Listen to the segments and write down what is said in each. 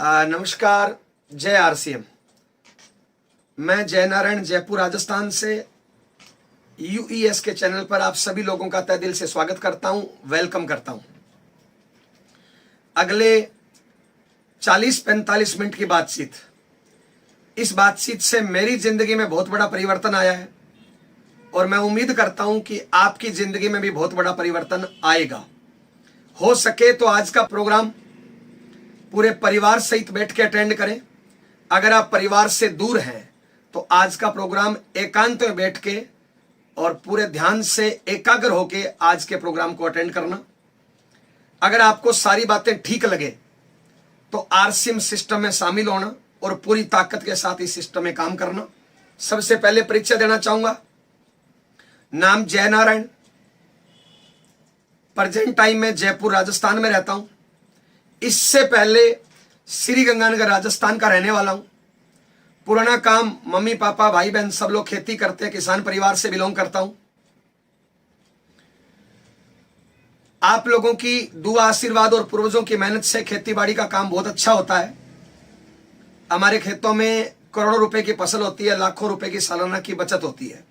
नमस्कार, जय आरसीएम। मैं जय नारायण जयपुर राजस्थान से यूईएस के चैनल पर आप सभी लोगों का तहे दिल से स्वागत करता हूं, वेलकम करता हूं। अगले 40-45 मिनट की बातचीत, इस बातचीत से मेरी जिंदगी में बहुत बड़ा परिवर्तन आया है और मैं उम्मीद करता हूं कि आपकी जिंदगी में भी बहुत बड़ा परिवर्तन आएगा। हो सके तो आज का प्रोग्राम पूरे परिवार सहित बैठ के अटेंड करें। अगर आप परिवार से दूर हैं तो आज का प्रोग्राम एकांत में बैठ के और पूरे ध्यान से एकाग्र होके आज के प्रोग्राम को अटेंड करना। अगर आपको सारी बातें ठीक लगे तो आरसीएम सिस्टम में शामिल होना और पूरी ताकत के साथ इस सिस्टम में काम करना। सबसे पहले परिचय देना चाहूंगा। नाम जय नारायण, प्रेजेंट टाइम में जयपुर राजस्थान में रहता हूं। इससे पहले श्री गंगानगर राजस्थान का रहने वाला हूं। पुराना काम मम्मी पापा भाई बहन सब लोग खेती करते हैं, किसान परिवार से बिलोंग करता हूं। आप लोगों की दुआ आशीर्वाद और पूर्वजों की मेहनत से खेती बाड़ी का काम बहुत अच्छा होता है। हमारे खेतों में करोड़ों रुपए की फसल होती है, लाखों रुपए की सालाना की बचत होती है।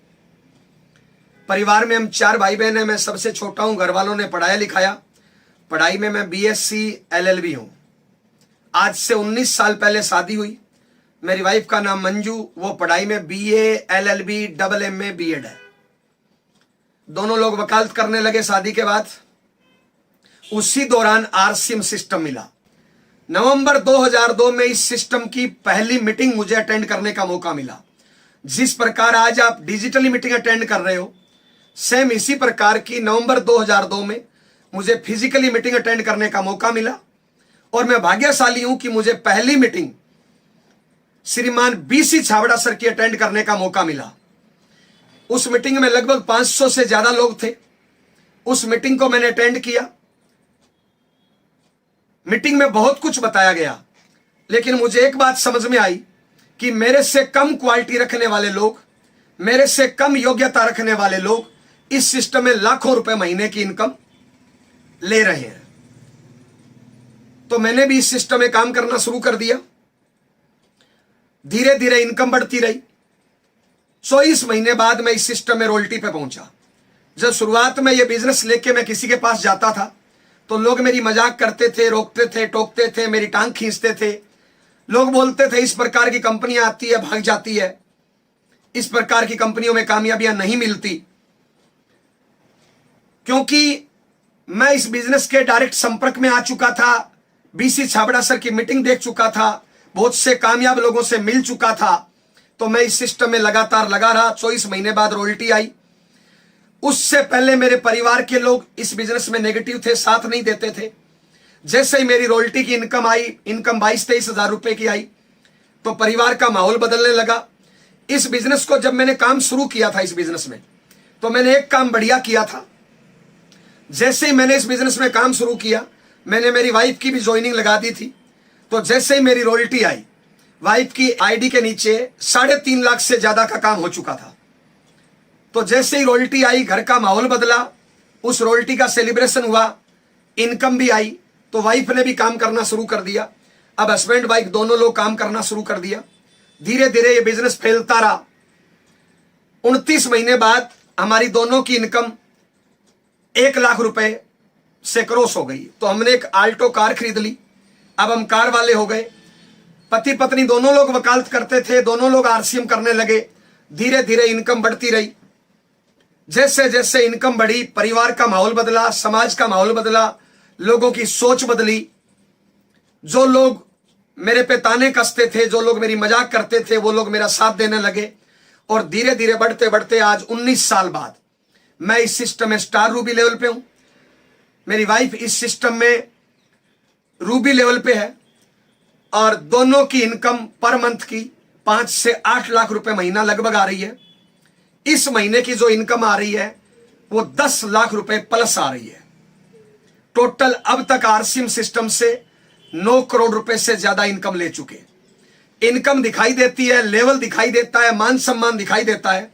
परिवार में हम 4 भाई बहन हैं, मैं सबसे छोटा हूं। घर वालों ने पढ़ाया लिखाया, पढ़ाई में मैं बीएससी एलएलबी हूं। आज से 19 साल पहले शादी हुई। मेरी वाइफ का नाम मंजू, वो पढ़ाई में BA LLB double MA BEd है। दोनों लोग वकालत करने लगे शादी के बाद। उसी दौरान आरसीएम सिस्टम मिला। नवंबर 2002 में इस सिस्टम की पहली मीटिंग मुझे अटेंड करने का मौका मिला। जिस प्रकार आज आप डिजिटली मीटिंग अटेंड कर रहे हो, सेम इसी प्रकार की नवंबर 2002 में मुझे फिजिकली मीटिंग अटेंड करने का मौका मिला। और मैं भाग्यशाली हूं कि मुझे पहली मीटिंग श्रीमान बीसी छाबड़ा सर की अटेंड करने का मौका मिला। उस मीटिंग में लगभग 500 से ज्यादा लोग थे। उस मीटिंग को मैंने अटेंड किया। मीटिंग में बहुत कुछ बताया गया, लेकिन मुझे एक बात समझ में आई कि मेरे से कम क्वालिटी रखने वाले लोग, मेरे से कम योग्यता रखने वाले लोग इस सिस्टम में लाखों रुपए महीने की इनकम ले रहे हैं। तो मैंने भी इस सिस्टम में काम करना शुरू कर दिया। धीरे धीरे इनकम बढ़ती रही। 24 महीने बाद मैं इस सिस्टम में रॉयल्टी पे पहुंचा। जब शुरुआत में यह बिजनेस लेके मैं किसी के पास जाता था तो लोग मेरी मजाक करते थे, रोकते थे, टोकते थे, मेरी टांग खींचते थे। लोग बोलते थे इस प्रकार की कंपनियां आती है भाग जाती है, इस प्रकार की कंपनियों में कामयाबियां नहीं मिलती। क्योंकि मैं इस बिजनेस के डायरेक्ट संपर्क में आ चुका था, बीसी छाबड़ा सर की मीटिंग देख चुका था, बहुत से कामयाब लोगों से मिल चुका था। तो मैं इस सिस्टम में लगातार लगा रहा। 24 महीने बाद रॉयल्टी आई। उससे पहले मेरे परिवार के लोग इस बिजनेस में नेगेटिव थे, साथ नहीं देते थे। जैसे ही मेरी रॉयल्टी की इनकम आई, इनकम 22-23 हजार रुपए की आई, तो परिवार का माहौल बदलने लगा। इस बिजनेस को जब मैंने काम शुरू किया था इस बिजनेस में, तो मैंने एक काम बढ़िया किया था। जैसे ही मैंने इस बिजनेस में काम शुरू किया, मैंने मेरी वाइफ की भी ज्वाइनिंग लगा दी थी। तो जैसे ही मेरी रॉयल्टी आई, वाइफ की आईडी के नीचे 3.5 लाख से ज्यादा का काम हो चुका था। तो जैसे ही रॉयल्टी आई, घर का माहौल बदला, उस रॉयल्टी का सेलिब्रेशन हुआ, इनकम भी आई, तो वाइफ ने भी काम करना शुरू कर दिया। अब हस्बैंड वाइफ दोनों लोग काम करना शुरू कर दिया। धीरे धीरे ये बिजनेस फैलता रहा। 29 महीने बाद हमारी दोनों की इनकम 1 लाख रुपए से क्रॉस हो गई। तो हमने एक आल्टो कार खरीद ली। अब हम कार वाले हो गए। पति पत्नी दोनों लोग वकालत करते थे, दोनों लोग आरसीएम करने लगे। धीरे धीरे इनकम बढ़ती रही। जैसे जैसे इनकम बढ़ी, परिवार का माहौल बदला, समाज का माहौल बदला, लोगों की सोच बदली। जो लोग मेरे पे ताने कसते थे, जो लोग मेरी मजाक करते थे, वो लोग मेरा साथ देने लगे। और धीरे धीरे बढ़ते बढ़ते आज 19 साल बाद मैं इस सिस्टम में स्टार रूबी लेवल पे हूं। मेरी वाइफ इस सिस्टम में रूबी लेवल पे है। और दोनों की इनकम पर मंथ की 5 से 8 लाख रुपए महीना लगभग आ रही है। इस महीने की जो इनकम आ रही है वो 10 लाख रुपए प्लस आ रही है। टोटल अब तक आरसीएम सिस्टम से 9 करोड़ रुपए से ज्यादा इनकम ले चुके। इनकम दिखाई देती है, लेवल दिखाई देता है, मान सम्मान दिखाई देता है,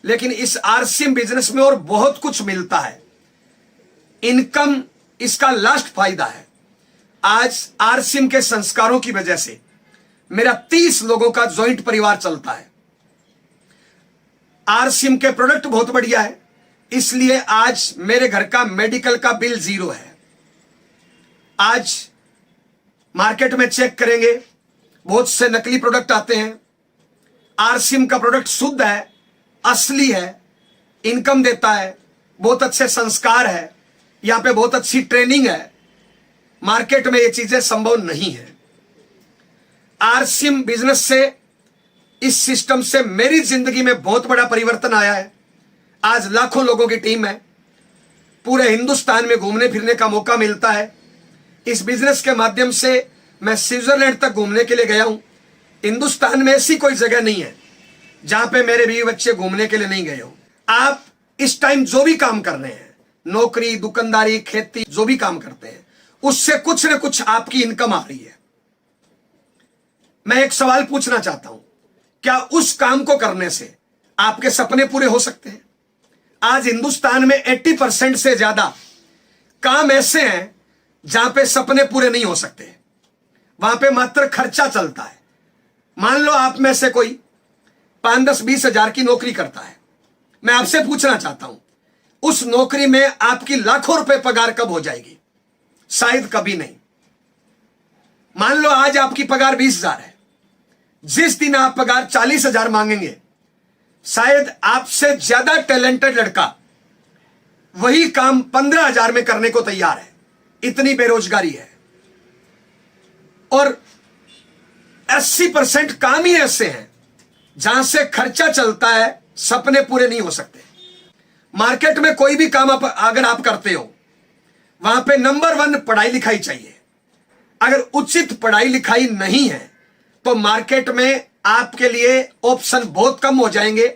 लेकिन इस आरसीएम बिजनेस में और बहुत कुछ मिलता है। इनकम इसका लास्ट फायदा है। आज आरसीएम के संस्कारों की वजह से मेरा 30 लोगों का जॉइंट परिवार चलता है। आरसीएम के प्रोडक्ट बहुत बढ़िया है, इसलिए आज मेरे घर का मेडिकल का बिल 0 है। आज मार्केट में चेक करेंगे, बहुत से नकली प्रोडक्ट आते हैं। आरसीएम का प्रोडक्ट शुद्ध है, असली है, इनकम देता है, बहुत अच्छे संस्कार है, यहां पे बहुत अच्छी ट्रेनिंग है। मार्केट में ये चीजें संभव नहीं है। आरसीएम बिजनेस से, इस सिस्टम से मेरी जिंदगी में बहुत बड़ा परिवर्तन आया है। आज लाखों लोगों की टीम है, पूरे हिंदुस्तान में घूमने फिरने का मौका मिलता है। इस बिजनेस के माध्यम से मैं स्विट्जरलैंड तक घूमने के लिए गया हूं। हिंदुस्तान में ऐसी कोई जगह नहीं है जहां पे मेरे बीवी बच्चे घूमने के लिए नहीं गए हो। आप इस टाइम जो भी काम कर रहे हैं, नौकरी, दुकानदारी, खेती, जो भी काम करते हैं, उससे कुछ न कुछ आपकी इनकम आ रही है। मैं एक सवाल पूछना चाहता हूं, क्या उस काम को करने से आपके सपने पूरे हो सकते हैं? आज हिंदुस्तान में 80% से ज्यादा काम ऐसे हैं जहां पे सपने पूरे नहीं हो सकते, वहां पे मात्र खर्चा चलता है। मान लो आप में से कोई 5, 10, 20 हजार की नौकरी करता है। मैं आपसे पूछना चाहता हूं, उस नौकरी में आपकी लाखों रुपए पगार कब हो जाएगी? शायद कभी नहीं। मान लो आज आपकी पगार 20,000 है, जिस दिन आप पगार 40,000 मांगेंगे, शायद आपसे ज्यादा टैलेंटेड लड़का वही काम 15,000 में करने को तैयार है। इतनी बेरोजगारी है। और 80% काम ही ऐसे हैं जहां से खर्चा चलता है, सपने पूरे नहीं हो सकते। मार्केट में कोई भी काम अगर आप करते हो, वहां पे नंबर 1 पढ़ाई लिखाई चाहिए। अगर उचित पढ़ाई लिखाई नहीं है तो मार्केट में आपके लिए ऑप्शन बहुत कम हो जाएंगे,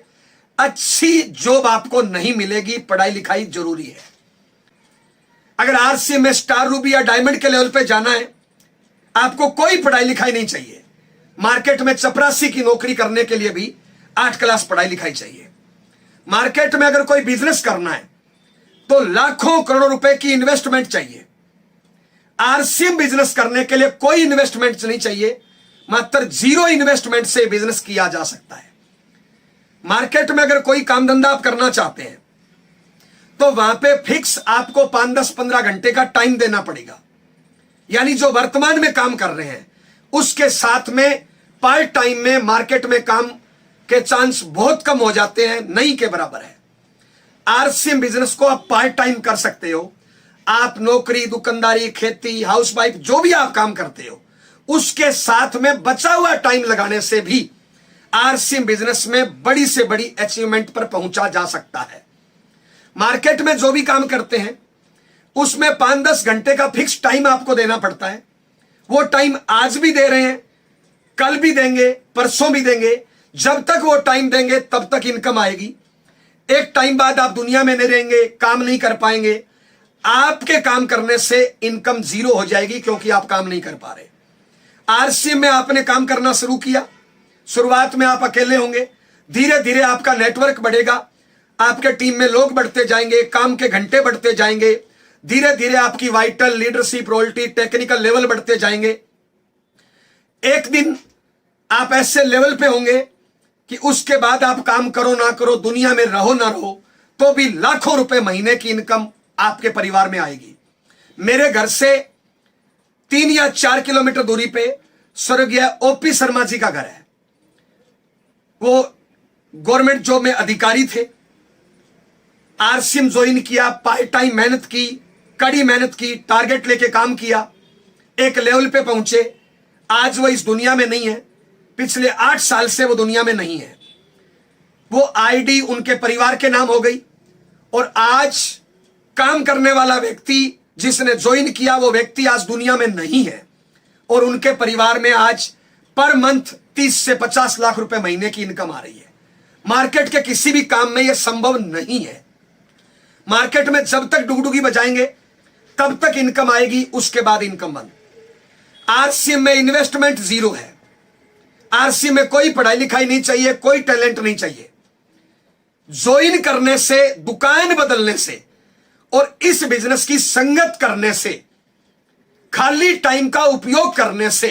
अच्छी जॉब आपको नहीं मिलेगी। पढ़ाई लिखाई जरूरी है। अगर आरसीएम में स्टार, रूबी या डायमंड के लेवल पे जाना है, आपको कोई पढ़ाई लिखाई नहीं चाहिए। मार्केट में चपरासी की नौकरी करने के लिए भी 8 क्लास पढ़ाई लिखाई चाहिए। मार्केट में अगर कोई बिजनेस करना है तो लाखों करोड़ों रुपए की इन्वेस्टमेंट चाहिए। आरसीएम बिजनेस करने के लिए कोई इन्वेस्टमेंट नहीं चाहिए, मात्र 0 इन्वेस्टमेंट से बिजनेस किया जा सकता है। मार्केट में अगर कोई काम धंधा आप करना चाहते हैं तो वहां पे फिक्स आपको 5, 10, 15 घंटे का टाइम देना पड़ेगा। यानी जो वर्तमान में काम कर रहे हैं उसके साथ में पार्ट टाइम में मार्केट में काम के चांस बहुत कम हो जाते हैं, नहीं के बराबर है। आरसीएम बिजनेस को आप पार्ट टाइम कर सकते हो। आप नौकरी, दुकानदारी, खेती, हाउसवाइफ, जो भी आप काम करते हो, उसके साथ में बचा हुआ टाइम लगाने से भी आरसीएम बिजनेस में बड़ी से बड़ी अचीवमेंट पर पहुंचा जा सकता है। मार्केट में जो भी काम करते हैं उसमें 5, 10 घंटे का फिक्स टाइम आपको देना पड़ता है। वो टाइम आज भी दे रहे हैं, कल भी देंगे, परसों भी देंगे। जब तक वो टाइम देंगे तब तक इनकम आएगी। एक टाइम बाद आप दुनिया में नहीं रहेंगे, काम नहीं कर पाएंगे। आपके काम करने से इनकम 0 हो जाएगी, क्योंकि आप काम नहीं कर पा रहे। आरसीएम में आपने काम करना शुरू किया, शुरुआत में आप अकेले होंगे, धीरे धीरे आपका नेटवर्क बढ़ेगा, आपके टीम में लोग बढ़ते जाएंगे, काम के घंटे बढ़ते जाएंगे, धीरे धीरे आपकी vital, leadership, royalty, technical level बढ़ते जाएंगे। एक दिन आप ऐसे लेवल पे होंगे कि उसके बाद आप काम करो ना करो, दुनिया में रहो ना रहो, तो भी लाखों रुपए महीने की इनकम आपके परिवार में आएगी। मेरे घर से 3 या 4 किलोमीटर दूरी पे स्वर्गीय ओपी शर्मा जी का घर है। वो गवर्नमेंट जॉब में अधिकारी थे। आरसीएम ज्वाइन किया, पार्ट टाइम मेहनत की, कड़ी मेहनत की, टारगेट लेके काम किया, एक लेवल पे पहुंचे। आज वो इस दुनिया में नहीं है, पिछले 8 साल से वो दुनिया में नहीं है। वो आईडी उनके परिवार के नाम हो गई, और आज काम करने वाला व्यक्ति जिसने ज्वाइन किया वो व्यक्ति आज दुनिया में नहीं है, और उनके परिवार में आज पर मंथ 30 से 50 लाख रुपए महीने की इनकम आ रही है। मार्केट के किसी भी काम में यह संभव नहीं है। मार्केट में जब तक डुगडुगी बजाएंगे तब तक इनकम आएगी, उसके बाद इनकम बंद। आरसीएम में इन्वेस्टमेंट 0 है। आरसीएम में कोई पढ़ाई लिखाई नहीं चाहिए, कोई टैलेंट नहीं चाहिए। ज्वाइन करने से, दुकान बदलने से और इस बिजनेस की संगत करने से खाली टाइम का उपयोग करने से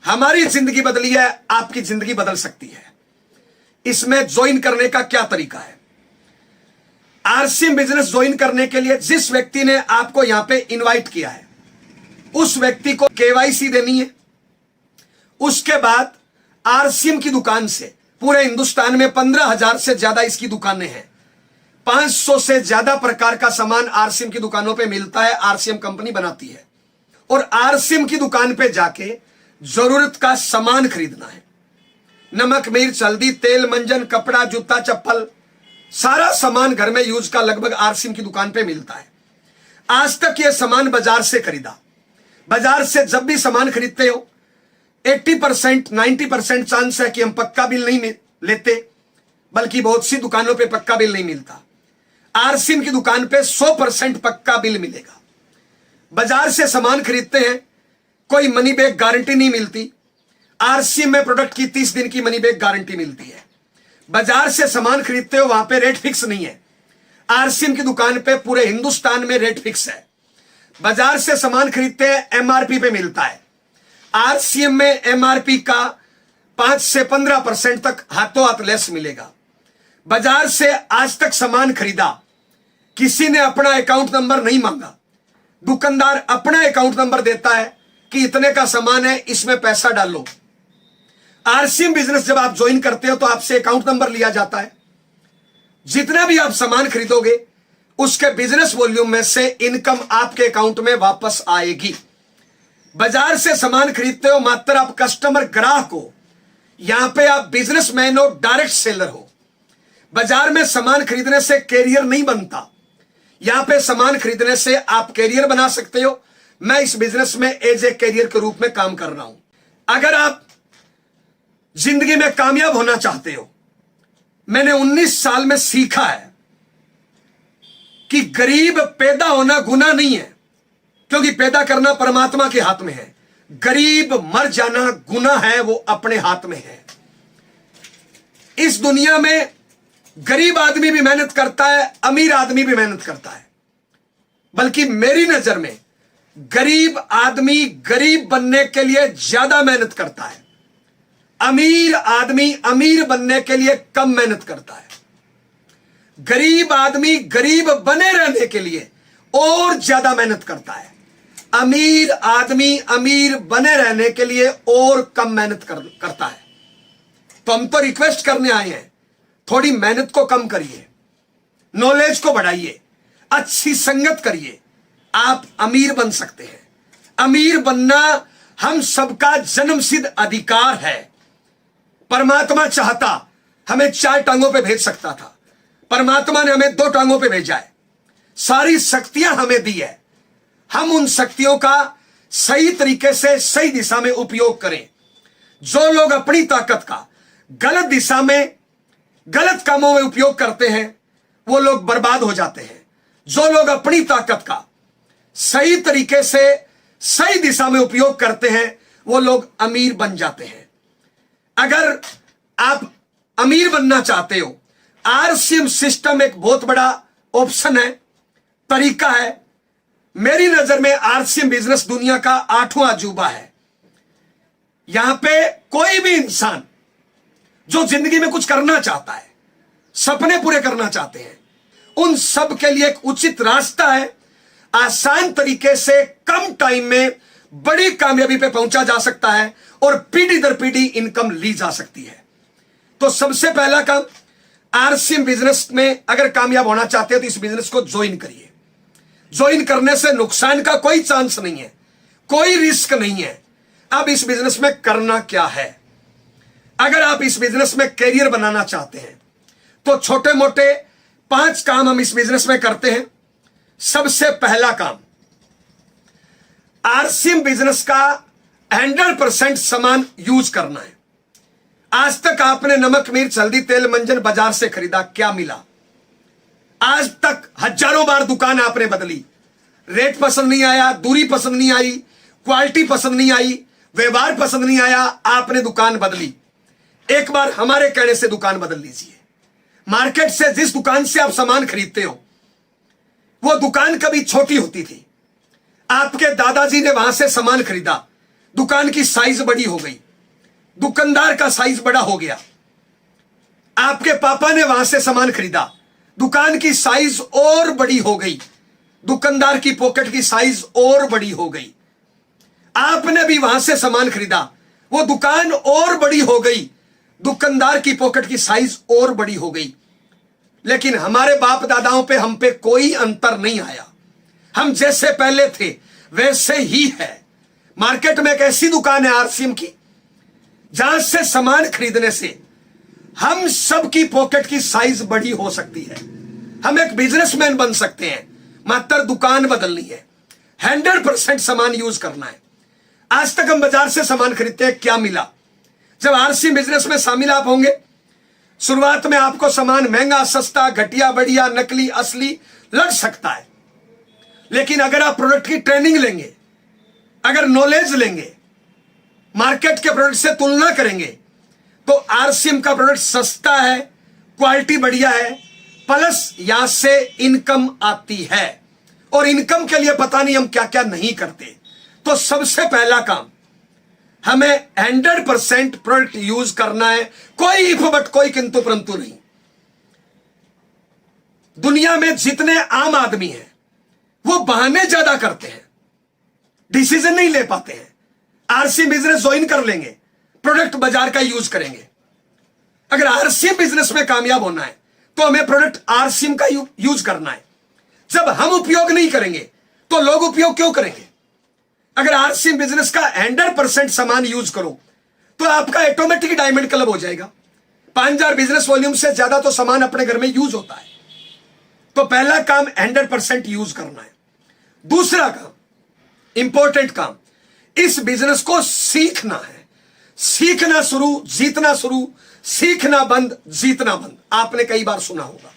हमारी जिंदगी बदली है, आपकी जिंदगी बदल सकती है। इसमें ज्वाइन करने का क्या तरीका है? आरसीएम बिजनेस ज्वाइन करने के लिए जिस व्यक्ति ने आपको यहां पे इनवाइट किया है उस व्यक्ति को केवाईसी देनी है। उसके बाद आरसीएम की दुकान से पूरे हिंदुस्तान में 15,000 से ज्यादा इसकी दुकानें हैं। 500 से ज्यादा प्रकार का सामान आरसीएम की दुकानों पे मिलता है, आरसीएम कंपनी बनाती है। और आरसीएम की दुकान पे जाके जरूरत का सामान खरीदना है। नमक, मिर्च, हल्दी, तेल, मंजन, कपड़ा, जूता, चप्पल, सारा सामान घर में यूज का लगभग आरसीएम की दुकान पे मिलता है। आज तक यह सामान बाजार से खरीदा। बाजार से जब भी सामान खरीदते हो 80% 90% चांस है कि हम पक्का बिल नहीं लेते, बल्कि बहुत सी दुकानों पे पक्का बिल नहीं मिलता। आरसीएम की दुकान पे 100% पक्का बिल मिलेगा। बाजार से सामान खरीदते हैं, कोई मनी बैक गारंटी नहीं मिलती। आरसीएम में प्रोडक्ट की 30 दिन की मनी बैक गारंटी मिलती है। बाजार से सामान खरीदते हो, वहां पे रेट फिक्स नहीं है। आरसीएम की दुकान पे पूरे हिंदुस्तान में रेट फिक्स है। बाजार से सामान खरीदते हैं, एमआरपी पे मिलता है। आरसीएम में एमआरपी का 5 से 15% तक हाथों हाथ लेस मिलेगा। बाजार से आज तक सामान खरीदा, किसी ने अपना अकाउंट नंबर नहीं मांगा। दुकानदार अपना अकाउंट नंबर देता है कि इतने का सामान है, इसमें पैसा डालो। आरसीएम बिजनेस जब आप ज्वाइन करते हो तो आपसे अकाउंट नंबर लिया जाता है। जितना भी आप सामान खरीदोगे उसके बिजनेस वॉल्यूम में से इनकम आपके अकाउंट में वापस आएगी। बाजार से सामान खरीदते हो, मात्र आप कस्टमर ग्राहक हो। यहां पे आप बिजनेसमैन हो, डायरेक्ट सेलर हो। बाजार में सामान खरीदने से कैरियर नहीं बनता। यहां पे सामान खरीदने से आप कैरियर बना सकते हो। मैं इस बिजनेस में एज ए कैरियर के रूप में काम कर रहा हूं। अगर आप जिंदगी में कामयाब होना चाहते हो, मैंने 19 साल में सीखा है कि गरीब पैदा होना गुनाह नहीं है, क्योंकि पैदा करना परमात्मा के हाथ में है। गरीब मर जाना गुनाह है, वो अपने हाथ में है। इस दुनिया में गरीब आदमी भी मेहनत करता है, अमीर आदमी भी मेहनत करता है, बल्कि मेरी नजर में गरीब आदमी गरीब बनने के लिए ज्यादा मेहनत करता है। अमीर आदमी अमीर बनने के लिए कम मेहनत करता है। गरीब आदमी गरीब बने रहने के लिए और ज्यादा मेहनत करता है। अमीर आदमी अमीर बने रहने के लिए और कम मेहनत करता है। तो हम तो रिक्वेस्ट करने आए हैं, थोड़ी मेहनत को कम करिए, नॉलेज को बढ़ाइए, अच्छी संगत करिए, आप अमीर बन सकते हैं। अमीर बनना हम सबका जन्मसिद्ध अधिकार है। परमात्मा चाहता हमें 4 टांगों पे भेज सकता था, परमात्मा ने हमें 2 टांगों पे भेजा है। सारी शक्तियां हमें दी है, हम उन शक्तियों का सही तरीके से सही दिशा में उपयोग करें। जो लोग अपनी ताकत का गलत दिशा में गलत कामों में उपयोग करते हैं वो लोग बर्बाद हो जाते हैं। जो लोग अपनी ताकत का सही तरीके से सही दिशा में उपयोग करते हैं वो लोग अमीर बन जाते हैं। अगर आप अमीर बनना चाहते हो, आरसीएम सिस्टम एक बहुत बड़ा ऑप्शन है, तरीका है। मेरी नजर में आरसीएम बिजनेस दुनिया का 8वां अजूबा है। यहां पे कोई भी इंसान जो जिंदगी में कुछ करना चाहता है, सपने पूरे करना चाहते हैं, उन सब के लिए एक उचित रास्ता है। आसान तरीके से कम टाइम में बड़ी कामयाबी पे पहुंचा जा सकता है और पीढ़ी दर पीढ़ी इनकम ली जा सकती है। तो सबसे पहला काम, आरसीएम बिजनेस में अगर कामयाब होना चाहते हैं तो इस बिजनेस को ज्वाइन करिए। ज्वाइन करने से नुकसान का कोई चांस नहीं है, कोई रिस्क नहीं है। अब इस बिजनेस में करना क्या है? अगर आप इस बिजनेस में कैरियर बनाना चाहते हैं तो छोटे मोटे 5 काम हम इस बिजनेस में करते हैं। सबसे पहला काम, आरसीएम बिजनेस का 100% सामान यूज करना है। आज तक आपने नमक, मिर्च, हल्दी, तेल, मंजन बाजार से खरीदा, क्या मिला? आज तक हजारों बार दुकान आपने बदली, रेट पसंद नहीं आया, दूरी पसंद नहीं आई, क्वालिटी पसंद नहीं आई, व्यवहार पसंद नहीं आया, आपने दुकान बदली। एक बार हमारे कहने से दुकान बदल लीजिए। मार्केट से जिस दुकान से आप सामान खरीदते हो वो दुकान कभी छोटी होती थी, आपके दादाजी ने वहां से सामान खरीदा, दुकान की साइज बड़ी हो गई, दुकानदार का साइज बड़ा हो गया। आपके पापा ने वहां से सामान खरीदा, दुकान की साइज और बड़ी हो गई, दुकानदार की पॉकेट की साइज और बड़ी हो गई। आपने भी वहां से सामान खरीदा, वो दुकान और बड़ी हो गई, दुकानदार की पॉकेट की साइज और बड़ी हो गई। लेकिन हमारे बाप दादाओं पे हम पे कोई अंतर नहीं आया। हम जैसे पहले थे वैसे ही है। मार्केट में एक ऐसी दुकान है आरसीएम की, जहां से सामान खरीदने से हम सब की पॉकेट की साइज बड़ी हो सकती है। हम एक बिजनेसमैन बन सकते हैं, मात्र दुकान बदलनी है, 100% सामान यूज करना है। आज तक हम बाजार से सामान खरीदते हैं, क्या मिला? जब आरसी बिजनेस में शामिल आप होंगे, शुरुआत में आपको सामान महंगा, सस्ता, घटिया, बढ़िया, नकली, असली लग सकता है। लेकिन अगर आप प्रोडक्ट की ट्रेनिंग लेंगे, अगर नॉलेज लेंगे, मार्केट के प्रोडक्ट से तुलना करेंगे, तो आरसीएम का प्रोडक्ट सस्ता है, क्वालिटी बढ़िया है, प्लस यहां से इनकम आती है। और इनकम के लिए पता नहीं हम क्या क्या नहीं करते। तो सबसे पहला काम, हमें 100% प्रोडक्ट यूज करना है। कोई इफ बट, कोई किंतु परंतु नहीं। दुनिया में जितने आम आदमी हैं वो बहाने ज्यादा करते हैं, डिसीजन नहीं ले पाते हैं। आरसी बिजनेस ज्वाइन कर लेंगे, प्रोडक्ट बाजार का यूज करेंगे। अगर आरसीएम बिजनेस में कामयाब होना है तो हमें प्रोडक्ट आरसीएम का यूज करना है। जब हम उपयोग नहीं करेंगे तो लोग उपयोग क्यों करेंगे? अगर आरसीएम बिजनेस का 100% सामान यूज करो तो आपका ऑटोमेटिक डायमंड क्लब हो जाएगा। 5000 बिजनेस वॉल्यूम से ज्यादा तो सामान अपने घर में यूज होता है। तो पहला काम 100% यूज करना है। दूसरा काम, इंपॉर्टेंट काम, इस बिजनेस को सीखना है। सीखना शुरू, जीतना शुरू, सीखना बंद, जीतना बंद। आपने कई बार सुना होगा।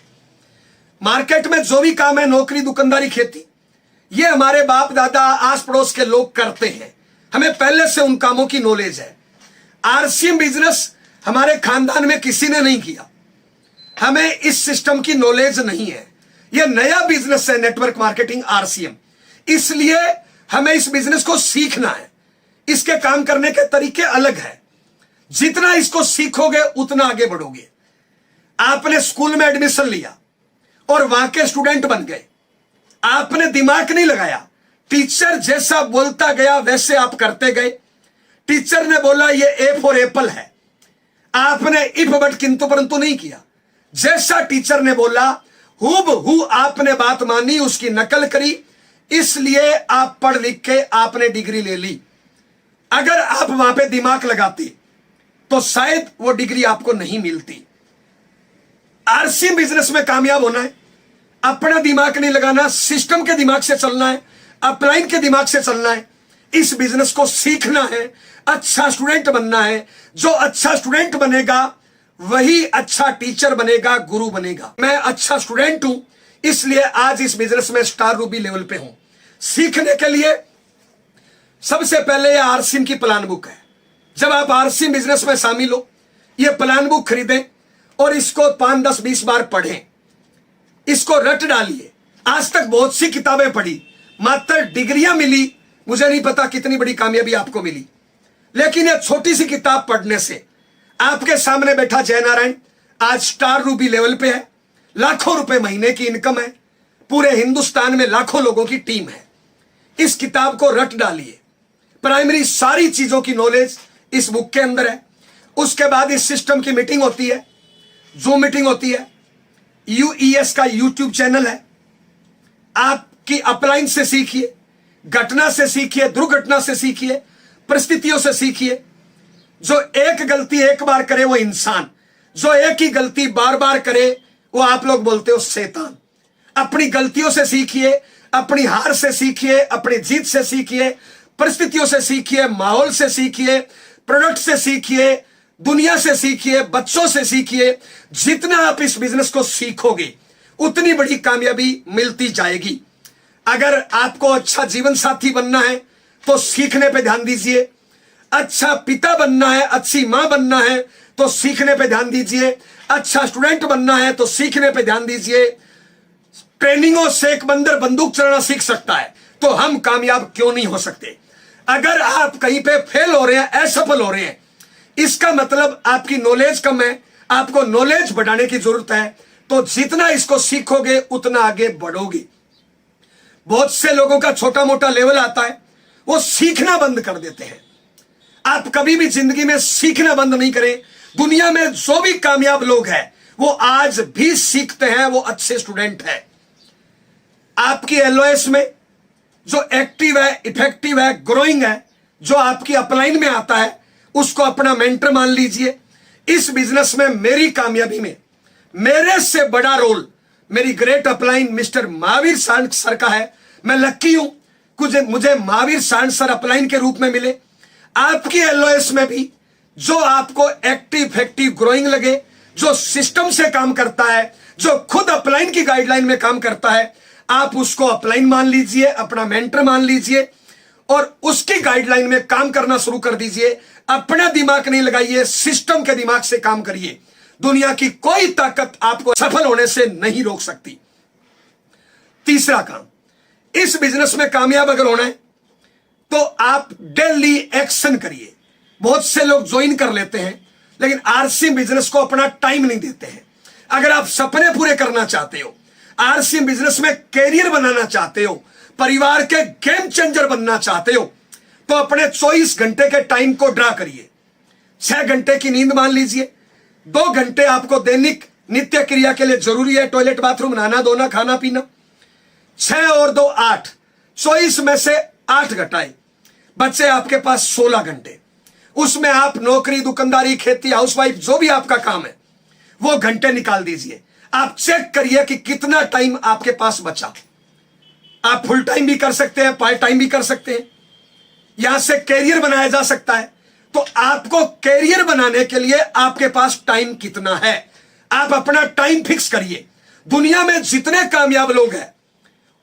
मार्केट में जो भी काम है, नौकरी, दुकानदारी, खेती, ये हमारे बाप दादा, आस पड़ोस के लोग करते हैं। हमें पहले से उन कामों की नॉलेज है। आरसीएम बिजनेस हमारे खानदान में किसी ने नहीं किया, हमें इस सिस्टम की नॉलेज नहीं है। यह नया बिजनेस है, नेटवर्क मार्केटिंग, आरसीएम। इसलिए हमें इस बिजनेस को सीखना है। इसके काम करने के तरीके अलग है। जितना इसको सीखोगे उतना आगे बढ़ोगे। आपने स्कूल में एडमिशन लिया और वहां के स्टूडेंट बन गए, आपने दिमाग नहीं लगाया, टीचर जैसा बोलता गया वैसे आप करते गए। टीचर ने बोला ये ए फॉर एप्पल है, आपने इफ बट किंतु परंतु नहीं किया। जैसा टीचर ने बोला हूबहू आपने बात मानी, उसकी नकल करी, इसलिए आप पढ़ लिख के आपने डिग्री ले ली। अगर आप वहां पे दिमाग लगाते तो शायद वो डिग्री आपको नहीं मिलती। आरसीएम बिजनेस में कामयाब होना है, अपना दिमाग नहीं लगाना, सिस्टम के दिमाग से चलना है, अपलाइन के दिमाग से चलना है। इस बिजनेस को सीखना है, अच्छा स्टूडेंट बनना है। जो अच्छा स्टूडेंट बनेगा वही अच्छा टीचर बनेगा, गुरु बनेगा। मैं अच्छा स्टूडेंट हूं, इसलिए आज इस बिजनेस में स्टार रूबी लेवल पे हूं। सीखने के लिए सबसे पहले यह आरसीएम की प्लान बुक है। जब आप आरसीएम बिजनेस में शामिल हो, यह प्लान बुक खरीदें और इसको 5, 10, 20 बार पढ़ें। इसको रट डालिए। आज तक बहुत सी किताबें पढ़ी, मात्र डिग्रियां मिली, मुझे नहीं पता कितनी बड़ी कामयाबी आपको मिली। लेकिन यह छोटी सी किताब पढ़ने से, आपके सामने बैठा जयनारायण आज स्टार रूबी लेवल पे है, लाखों रुपए महीने की इनकम है, पूरे हिंदुस्तान में लाखों लोगों की टीम है। इस किताब को रट डालिए। प्राइमरी सारी चीजों की नॉलेज इस बुक के अंदर है। उसके बाद इस सिस्टम की मीटिंग होती है, जूम मीटिंग होती है, यूईएस का यूट्यूब चैनल है। आपकी अपलाइन से सीखिए, घटना से सीखिए, दुर्घटना से सीखिए, परिस्थितियों से सीखिए। जो एक गलती एक बार करे वो इंसान, जो एक ही गलती बार बार करे वो आप लोग बोलते हो शैतान। अपनी गलतियों से सीखिए, अपनी हार से सीखिए, अपनी जीत से सीखिए, परिस्थितियों से सीखिए, माहौल से सीखिए, प्रोडक्ट से सीखिए, दुनिया से सीखिए, बच्चों से सीखिए। जितना आप इस बिजनेस को सीखोगे उतनी बड़ी कामयाबी मिलती जाएगी। अगर आपको अच्छा जीवन साथी बनना है तो सीखने पे ध्यान दीजिए। अच्छा पिता बनना है, अच्छी मां बनना है तो सीखने पे ध्यान दीजिए। अच्छा स्टूडेंट बनना है तो सीखने पे ध्यान दीजिए। ट्रेनिंगों से एक बंदर बंदूक चलाना सीख सकता है तो हम कामयाब क्यों नहीं हो सकते? अगर आप कहीं पे फेल हो रहे हैं, असफल हो रहे हैं, इसका मतलब आपकी नॉलेज कम है, आपको नॉलेज बढ़ाने की जरूरत है। तो जितना इसको सीखोगे उतना आगे बढ़ोगे। बहुत से लोगों का छोटा मोटा लेवल आता है, वो सीखना बंद कर देते हैं। आप कभी भी जिंदगी में सीखना बंद नहीं करें। दुनिया में जो भी कामयाब लोग हैं वो आज भी सीखते हैं, वो अच्छे स्टूडेंट हैं। आपकी एलओएस में जो एक्टिव है, इफेक्टिव है, ग्रोइंग है, जो आपकी अपलाइन में आता है, उसको अपना मेंटर मान लीजिए। इस बिजनेस में मेरी कामयाबी में मेरे से बड़ा रोल मेरी ग्रेट अपलाइन मिस्टर महावीर सांड सर का है। मैं लक्की हूं कुछ मुझे महावीर सांड सर अपलाइन के रूप में मिले। आपकी एलओएस में भी जो आपको एक्टिव इफेक्टिव ग्रोइंग लगे, जो सिस्टम से काम करता है, जो खुद अपलाइन की गाइडलाइन में काम करता है, आप उसको अपलाइन मान लीजिए, अपना मेंटर मान लीजिए और उसकी गाइडलाइन में काम करना शुरू कर दीजिए। अपना दिमाग नहीं लगाइए, सिस्टम के दिमाग से काम करिए। दुनिया की कोई ताकत आपको सफल होने से नहीं रोक सकती। तीसरा काम, इस बिजनेस में कामयाब अगर होना है तो आप डेली एक्शन करिए। बहुत से लोग ज्वाइन कर लेते हैं लेकिन आरसी बिजनेस को अपना टाइम नहीं देते हैं। अगर आप सपने पूरे करना चाहते हो, आरसी बिजनेस में कैरियर बनाना चाहते हो, परिवार के गेम चेंजर बनना चाहते हो, तो अपने 24 घंटे के टाइम को ड्रा करिए। 6 घंटे की नींद मान लीजिए, 2 घंटे आपको दैनिक नित्य क्रिया के लिए जरूरी है, टॉयलेट बाथरूम, नहाना धोना, खाना पीना। 6 और 2 8, 24 में से 8 घटाए, बच्चे आपके पास 16 घंटे। उसमें आप नौकरी, दुकानदारी, खेती, हाउसवाइफ, जो भी आपका काम है वो घंटे निकाल दीजिए। आप चेक करिए कि कितना टाइम आपके पास बचा। आप फुल टाइम भी कर सकते हैं, पार्ट टाइम भी कर सकते हैं। यहां से कैरियर बनाया जा सकता है। तो आपको कैरियर बनाने के लिए आपके पास टाइम कितना है, आप अपना टाइम फिक्स करिए। दुनिया में जितने कामयाब लोग हैं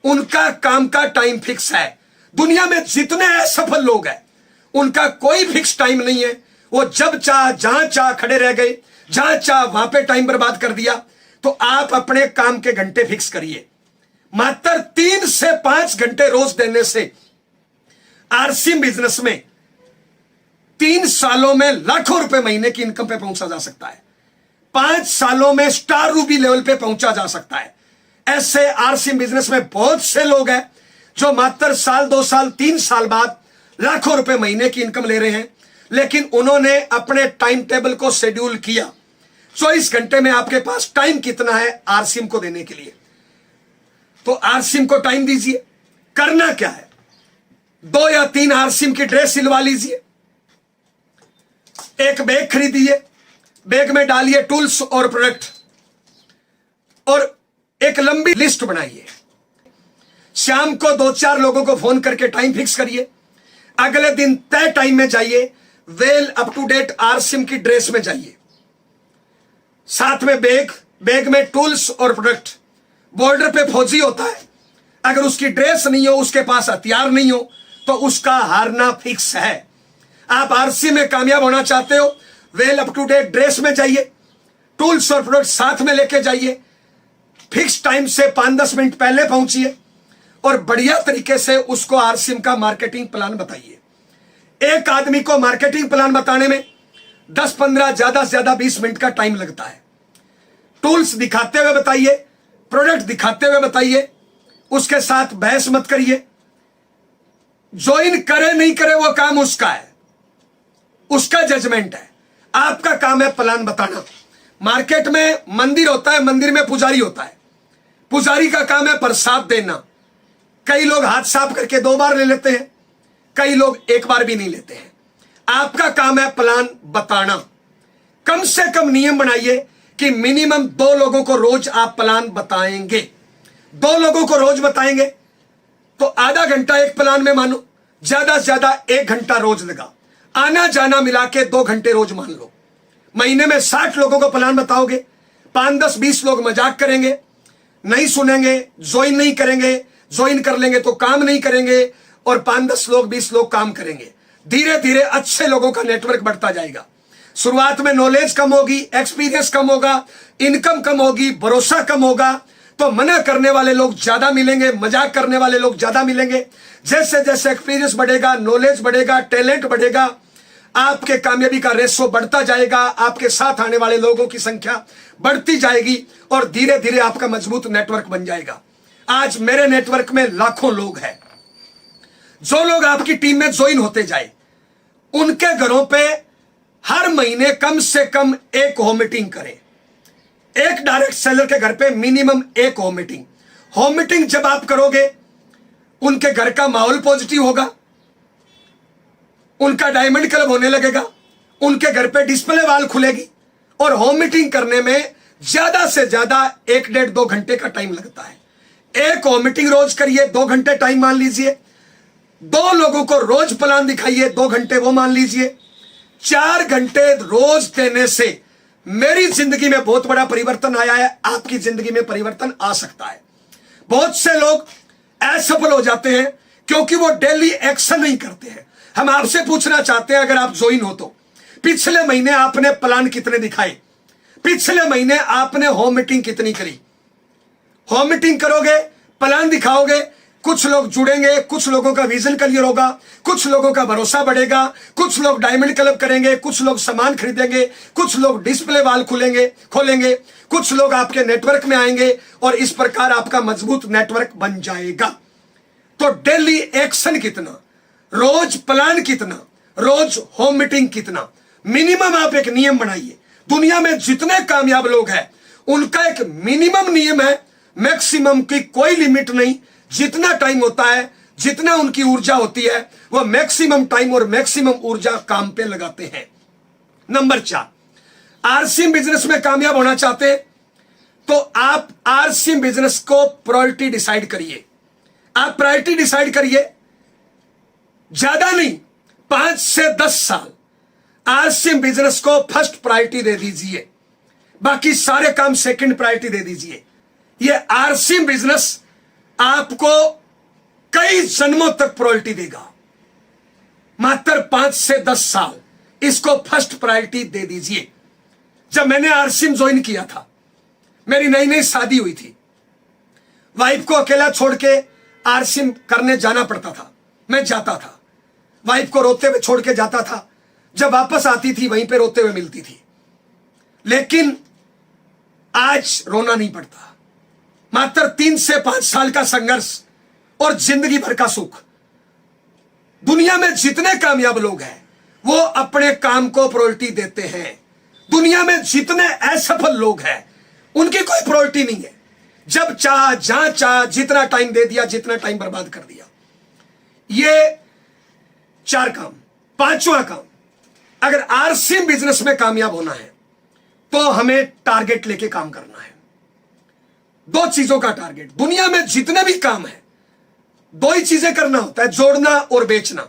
उनका काम का टाइम फिक्स है। दुनिया में जितने असफल लोग हैं उनका कोई फिक्स टाइम नहीं है। वो जब चाह जहां चाह खड़े रह गए, जहां चाह वहां पे टाइम बर्बाद कर दिया। तो आप अपने काम के घंटे फिक्स करिए। मात्र 3 से 5 घंटे रोज देने से आरसी बिजनेस में 3 सालों में लाखों रुपए महीने की इनकम पे पहुंचा जा सकता है। 5 सालों में स्टार रूबी लेवल पे पहुंचा जा सकता है। ऐसे आरसी बिजनेस में बहुत से लोग हैं जो मात्र साल, 2 साल, 3 साल बाद लाखों रुपए महीने की इनकम ले रहे हैं। लेकिन उन्होंने अपने टाइम टेबल को शेड्यूल किया। 24 घंटे में आपके पास टाइम कितना है आरसीएम को देने के लिए, तो आरसीएम को टाइम दीजिए। करना क्या है, 2 या 3 आरसीएम की ड्रेस सिलवा लीजिए, एक बैग खरीदिए, बैग में डालिए टूल्स और प्रोडक्ट और एक लंबी लिस्ट बनाइए। शाम को 2-4 लोगों को फोन करके टाइम फिक्स करिए। अगले दिन तय टाइम में जाइए, well up to date RCM की ड्रेस में जाइए, साथ में बैग में टूल्स और प्रोडक्ट। बॉर्डर पे फौजी होता है, अगर उसकी ड्रेस नहीं हो, उसके पास हथियार नहीं हो, तो उसका हारना फिक्स है। आप आरसी में कामयाब होना चाहते हो, well up to date dress में जाइए, टूल्स और प्रोडक्ट साथ में लेके जाइए, फिक्स टाइम से 5-10 मिनट पहले पहुंचिए और बढ़िया तरीके से उसको आरसीएम का मार्केटिंग प्लान बताइए। एक आदमी को मार्केटिंग प्लान बताने में 10-15, ज्यादा से ज्यादा 20 मिनट का टाइम लगता है। टूल्स दिखाते हुए बताइए, प्रोडक्ट दिखाते हुए बताइए, उसके साथ बहस मत करिए। ज्वाइन करे नहीं करे वो काम उसका है, उसका जजमेंट है। आपका काम है प्लान बताना। मार्केट में मंदिर होता है, मंदिर में पुजारी होता है, पुजारी का काम है प्रसाद देना। कई लोग हाथ साफ करके 2 बार ले लेते हैं, कई लोग 1 बार भी नहीं लेते हैं। आपका काम है प्लान बताना। कम से कम नियम बनाइए कि मिनिमम 2 लोगों को रोज आप प्लान बताएंगे। 2 लोगों को रोज बताएंगे तो आधा घंटा एक प्लान में मानो, ज्यादा से ज्यादा 1 घंटा रोज लगा। आना जाना मिला के 2 घंटे रोज मान लो। महीने में 60 लोगों को प्लान बताओगे, 5-10-20 लोग मजाक करेंगे, नहीं सुनेंगे, ज्वाइन नहीं करेंगे, ज्वाइन कर लेंगे तो काम नहीं करेंगे, और 5-10 लोग 20 लोग काम करेंगे। धीरे धीरे अच्छे लोगों का नेटवर्क बढ़ता जाएगा। शुरुआत में नॉलेज कम होगी, एक्सपीरियंस कम होगा, इनकम कम होगी, भरोसा कम होगा, तो मना करने वाले लोग ज्यादा मिलेंगे, मजाक करने वाले लोग ज्यादा मिलेंगे। जैसे जैसे एक्सपीरियंस बढ़ेगा, नॉलेज बढ़ेगा, टैलेंट बढ़ेगा, आपके कामयाबी का रेशो बढ़ता जाएगा, आपके साथ आने वाले लोगों की संख्या बढ़ती जाएगी और धीरे धीरे आपका मजबूत नेटवर्क बन जाएगा। आज मेरे नेटवर्क में लाखों लोग हैं। जो लोग आपकी टीम में ज्वाइन होते जाए, उनके घरों पे हर महीने कम से कम एक होम मीटिंग करें। एक डायरेक्ट सेलर के घर पे मिनिमम एक होम मीटिंग। होम मीटिंग जब आप करोगे, उनके घर का माहौल पॉजिटिव होगा, उनका डायमंड क्लब होने लगेगा, उनके घर पे डिस्प्ले वॉल खुलेगी और होम मीटिंग करने में ज्यादा से ज्यादा 1-1.5-2 घंटे का टाइम लगता है। एक होम मीटिंग रोज करिए, 2 घंटे टाइम मान लीजिए। 2 लोगों को रोज प्लान दिखाइए, 2 घंटे वो मान लीजिए। 4 घंटे रोज देने से मेरी जिंदगी में बहुत बड़ा परिवर्तन आया है, आपकी जिंदगी में परिवर्तन आ सकता है। बहुत से लोग असफल हो जाते हैं क्योंकि वो डेली एक्शन नहीं करते हैं। हम आपसे पूछना चाहते हैं, अगर आप ज्वाइन हो तो पिछले महीने आपने प्लान कितने दिखाए? पिछले महीने आपने होम मीटिंग कितनी करी? होम मीटिंग करोगे, प्लान दिखाओगे, कुछ लोग जुड़ेंगे, कुछ लोगों का विजन क्लियर होगा, कुछ लोगों का भरोसा बढ़ेगा, कुछ लोग डायमंड क्लब करेंगे, कुछ लोग सामान खरीदेंगे, कुछ लोग डिस्प्ले वॉल खोलेंगे, कुछ लोग आपके नेटवर्क में आएंगे और इस प्रकार आपका मजबूत नेटवर्क बन जाएगा। तो डेली एक्शन कितना, रोज प्लान कितना, रोज होम मीटिंग कितना, मिनिमम आप एक नियम बनाइए। दुनिया में जितने कामयाब लोग हैं उनका एक मिनिमम नियम है, मैक्सिमम की कोई लिमिट नहीं। जितना टाइम होता है, जितना उनकी ऊर्जा होती है, वह मैक्सिमम टाइम और मैक्सिमम ऊर्जा काम पे लगाते हैं। नंबर 4, आरसीएम बिजनेस में कामयाब होना चाहते हैं तो आप आरसीएम बिजनेस को प्रायोरिटी डिसाइड करिए। आप प्रायोरिटी डिसाइड करिए, ज्यादा नहीं, 5 से 10 साल आरसीएम बिजनेस को फर्स्ट प्रायोरिटी दे दीजिए, बाकी सारे काम सेकंड प्रायोरिटी दे दीजिए। यह आरसीएम बिजनेस आपको कई जन्मों तक प्रायोरिटी देगा। मात्र 5 से 10 साल इसको फर्स्ट प्रायोरिटी दे दीजिए। जब मैंने आरसीएम ज्वाइन किया था, मेरी नई नई शादी हुई थी, वाइफ को अकेला छोड़ के आरसीएम करने जाना पड़ता था। मैं जाता था, वाइफ को रोते हुए छोड़ के जाता था, जब वापस आती थी वहीं पे रोते हुए मिलती थी। लेकिन आज रोना नहीं पड़ता। मात्र 3 से 5 साल का संघर्ष और जिंदगी भर का सुख। दुनिया में जितने कामयाब लोग हैं वो अपने काम को प्रायोरिटी देते हैं। दुनिया में जितने असफल लोग हैं उनकी कोई प्रायोरिटी नहीं है। जब चाह, जहां चाह, जितना टाइम दे दिया, जितना टाइम बर्बाद कर दिया। ये 4 काम। 5वां काम, अगर आरसीएम बिजनेस में कामयाब होना है तो हमें टारगेट लेके काम करना है। 2 चीजों का टारगेट। दुनिया में जितने भी काम है 2 ही चीजें करना होता है, जोड़ना और बेचना।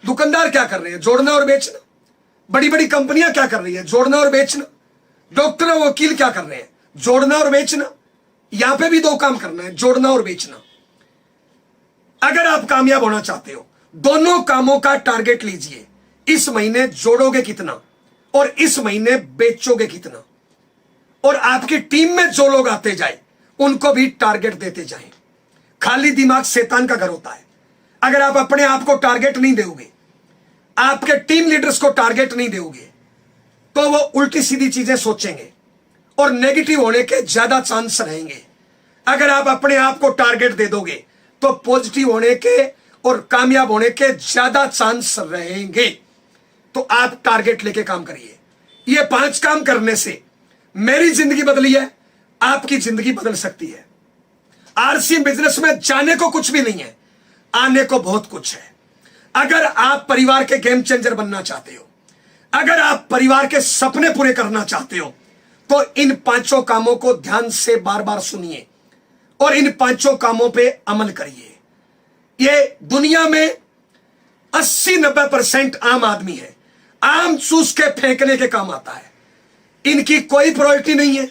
दुकानदार क्या कर रहे हैं? जोड़ना और बेचना। बड़ी बड़ी कंपनियां क्या कर रही है? जोड़ना और बेचना। डॉक्टर और वकील क्या कर रहे हैं? जोड़ना और बेचना। यहां पे भी 2 काम करना है, जोड़ना और बेचना। अगर आप कामयाब होना चाहते हो, दोनों कामों का टारगेट लीजिए। इस महीने जोड़ोगे कितना और इस महीने बेचोगे कितना, और आपकी टीम में जो लोग आते जाए उनको भी टारगेट देते जाएं। खाली दिमाग शैतान का घर होता है। अगर आप अपने आप को टारगेट नहीं दोगे, आपके टीम लीडर्स को टारगेट नहीं दोगे, तो वो उल्टी सीधी चीजें सोचेंगे और नेगेटिव होने के ज्यादा चांस रहेंगे। अगर आप अपने आप को टारगेट दे दोगे तो पॉजिटिव होने के और कामयाब होने के ज्यादा चांस रहेंगे। तो आप टारगेट लेके काम करिए। ये 5 काम करने से मेरी जिंदगी बदली है, आपकी जिंदगी बदल सकती है। आरसीएम बिजनेस में जाने को कुछ भी नहीं है, आने को बहुत कुछ है। अगर आप परिवार के गेम चेंजर बनना चाहते हो, अगर आप परिवार के सपने पूरे करना चाहते हो, तो इन 5 कामों को ध्यान से बार बार सुनिए और इन 5 कामों पे अमल करिए। ये दुनिया में 80-90% आम आदमी है, आम चूस के फेंकने के काम आता है। इनकी कोई प्रायोरिटी नहीं है,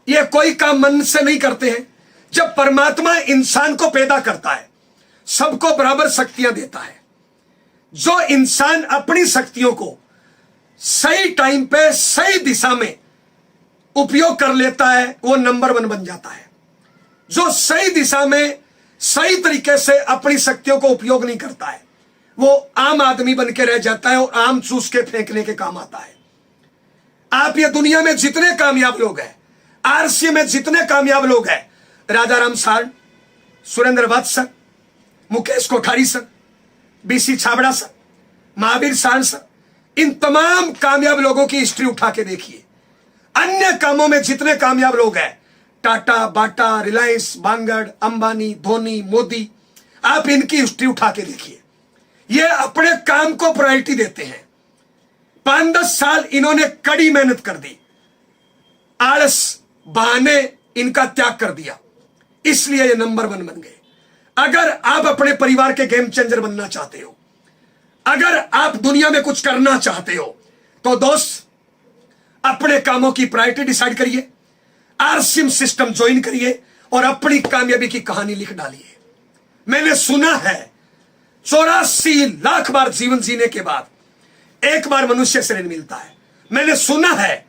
ये कोई काम मन से नहीं करते हैं। जब परमात्मा इंसान को पैदा करता है, सबको बराबर शक्तियां देता है। जो इंसान अपनी शक्तियों को सही टाइम पे सही दिशा में उपयोग कर लेता है वो नंबर 1 बन जाता है। जो सही दिशा में सही तरीके से अपनी शक्तियों को उपयोग नहीं करता है वो आम आदमी बन के रह जाता है और आम चूस के फेंकने के काम आता है। आप ये दुनिया में जितने कामयाब लोग हैं, आरसी में जितने कामयाब लोग हैं, Rajaram sir, Surendra Vats sir, Mukesh Kothari sir, BC Chhabra sir, Mahavir sir, इन तमाम कामयाब लोगों की हिस्ट्री उठा के देखिए। अन्य कामों में जितने कामयाब लोग हैं, टाटा, बाटा, रिलायंस, बांगड़, अंबानी, धोनी, मोदी, आप इनकी हिस्ट्री उठा के देखिए। ये अपने काम को प्रायोरिटी देते हैं। 5-10 साल इन्होंने कड़ी मेहनत कर दी, आलस बहाने इनका त्याग कर दिया, इसलिए ये नंबर 1 बन गए। अगर आप अपने परिवार के गेम चेंजर बनना चाहते हो, अगर आप दुनिया में कुछ करना चाहते हो, तो दोस्त अपने कामों की प्रायोरिटी डिसाइड करिए, आरसीएम सिस्टम ज्वाइन करिए और अपनी कामयाबी की कहानी लिख डालिए। मैंने सुना है 84 लाख बार जीवन जीने के बाद एक बार मनुष्य शरीर मिलता है। मैंने सुना है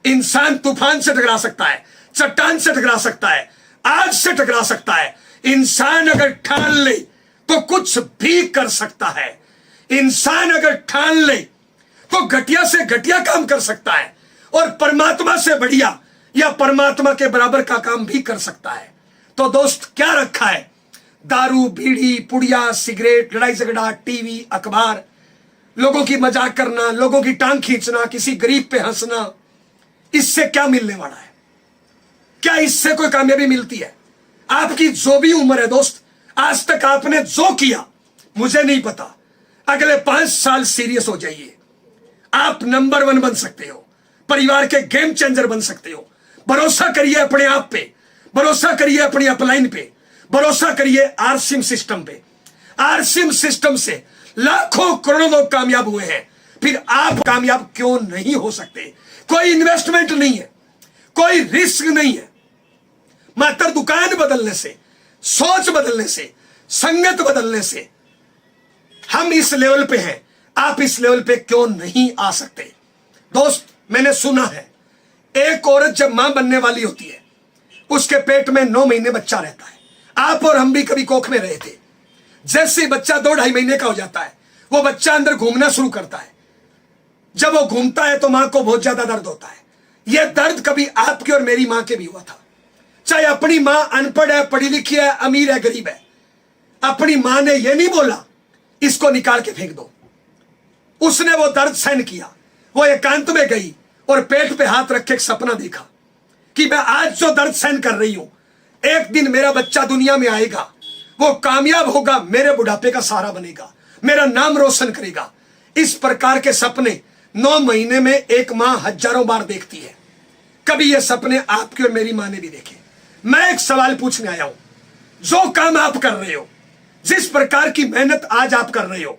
इंसान तूफान से टकरा सकता है, चट्टान से टकरा सकता है, आग से टकरा सकता है। इंसान अगर ठान ले तो कुछ भी कर सकता है। इंसान अगर ठान ले तो घटिया से घटिया काम कर सकता है और परमात्मा से बढ़िया या परमात्मा के बराबर का काम भी कर सकता है। तो दोस्त क्या रखा है? दारू, बीड़ी, पुड़िया, सिगरेट, लड़ाई झगड़ा, टीवी, अखबार, लोगों की मजाक करना, लोगों की टांग खींचना, किसी गरीब पे हंसना, इससे क्या मिलने वाला है? क्या इससे कोई कामयाबी मिलती है? आपकी जो भी उम्र है दोस्त, आज तक आपने जो किया मुझे नहीं पता, अगले 5 साल सीरियस हो जाइए। आप नंबर 1 बन सकते हो, परिवार के गेम चेंजर बन सकते हो। भरोसा करिए अपने आप पे, भरोसा करिए अपनी अपलाइन पे, भरोसा करिए आरसीएम सिस्टम पे। आरसीएम सिस्टम से लाखों करोड़ों लोग कामयाब हुए हैं, फिर आप कामयाब क्यों नहीं हो सकते? कोई इन्वेस्टमेंट नहीं है, कोई रिस्क नहीं है, मात्र दुकान बदलने से, सोच बदलने से, संगत बदलने से हम इस लेवल पे हैं। आप इस लेवल पे क्यों नहीं आ सकते? दोस्त मैंने सुना है एक औरत जब मां बनने वाली होती है उसके पेट में 9 महीने बच्चा रहता है। आप और हम भी कभी कोख में रहे थे। जैसे बच्चा 2-2.5 महीने का हो जाता है वो बच्चा अंदर घूमना शुरू करता है। जब वो घूमता है तो मां को बहुत ज्यादा दर्द होता है। यह दर्द कभी आपके और मेरी मां के भी हुआ था। चाहे अपनी मां अनपढ़ है, पढ़ी लिखी है, अमीर है, गरीब है, अपनी मां ने यह नहीं बोला इसको निकाल के फेंक दो। उसने वो दर्द सहन किया। वो एकांत में गई और पेट पे हाथ रख के एक सपना देखा कि मैं आज जो दर्द सहन कर रही हूं, एक दिन मेरा बच्चा दुनिया में आएगा, वो कामयाब होगा, मेरे बुढ़ापे का सहारा बनेगा, मेरा नाम रोशन करेगा। इस प्रकार के सपने 9 महीने में एक मां हजारों बार देखती है। कभी ये सपने आपकी और मेरी मां ने भी देखे। मैं एक सवाल पूछने आया हूं, जो काम आप कर रहे हो, जिस प्रकार की मेहनत आज आप कर रहे हो,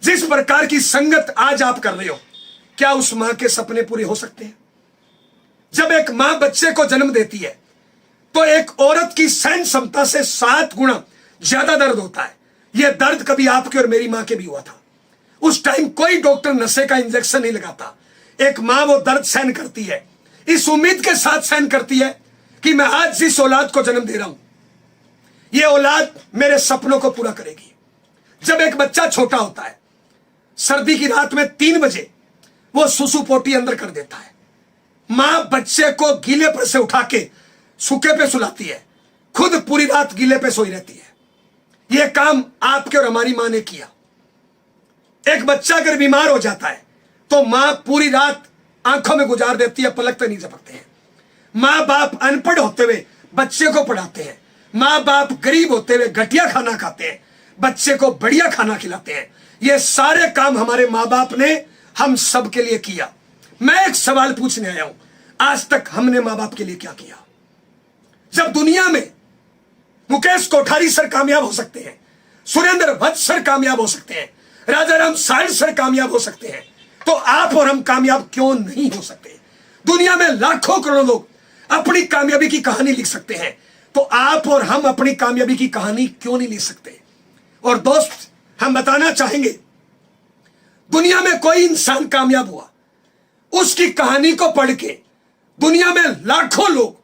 जिस प्रकार की संगत आज आप कर रहे हो, क्या उस मां के सपने पूरे हो सकते हैं? जब एक मां बच्चे को जन्म देती है तो एक औरत की सहन क्षमता से 7 गुना ज्यादा दर्द होता है। यह दर्द कभी आपके और मेरी मां के भी हुआ था। उस टाइम कोई डॉक्टर नशे का इंजेक्शन नहीं लगाता। एक मां वो दर्द सहन करती है, इस उम्मीद के साथ सहन करती है कि मैं आज जिस औलाद को जन्म दे रहा हूं यह औलाद मेरे सपनों को पूरा करेगी। जब एक बच्चा छोटा होता है, सर्दी की रात में 3 बजे वो सुसु पोटी अंदर कर देता है। मां बच्चे को गीले पर से उठा के सूखे पे सुलाती है, खुद पूरी रात गीले पे सोई रहती है। यह काम आपके और हमारी मां ने किया। एक बच्चा अगर बीमार हो जाता है तो मां पूरी रात आंखों में गुजार देती है, पलक तक नहीं झपकते हैं। मां बाप अनपढ़ होते हुए बच्चे को पढ़ाते हैं। मां बाप गरीब होते हुए घटिया खाना खाते हैं, बच्चे को बढ़िया खाना खिलाते हैं। ये सारे काम हमारे मां बाप ने हम सब के लिए किया। मैं एक सवाल पूछने आया हूं, आज तक हमने मां बाप के लिए क्या किया? जब दुनिया में मुकेश कोठारी सर कामयाब हो सकते हैं, सुरेंद्र वत्स सर कामयाब हो सकते हैं, राजाराम साइंस सर कामयाब हो सकते हैं, तो आप और हम कामयाब क्यों नहीं हो सकते? दुनिया में लाखों करोड़ों लोग अपनी कामयाबी की कहानी लिख सकते हैं, तो आप और हम अपनी कामयाबी की कहानी क्यों नहीं लिख सकते? और दोस्त हम बताना चाहेंगे, दुनिया में कोई इंसान कामयाब हुआ, उसकी कहानी को पढ़ के दुनिया में लाखों लोग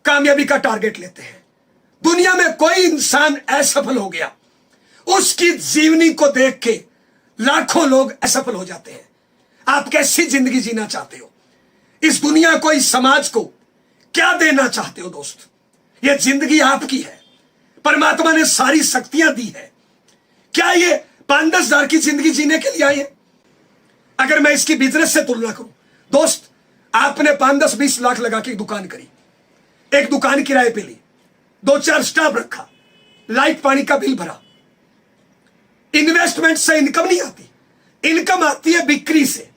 कामयाबी का टारगेट लेते हैं। दुनिया में कोई इंसान असफल हो गया, उसकी जीवनी को देख के लाखों लोग असफल हो जाते हैं। आप कैसी जिंदगी जीना चाहते हो? इस दुनिया को, इस समाज को क्या देना चाहते हो दोस्त? यह जिंदगी आपकी है, परमात्मा ने सारी शक्तियां दी है। क्या ये 5-10 हजार की जिंदगी जीने के लिए आए हैं? अगर मैं इसकी बिजनेस से तुलना करूं दोस्त, आपने 5-10-20 लाख लगा के एक दुकान करी, एक दुकान किराए पे ली, 2-4 स्टाफ रखा, लाइट पानी का बिल भरा। इन्वेस्टमेंट से इनकम नहीं आती, इनकम आती है बिक्री से।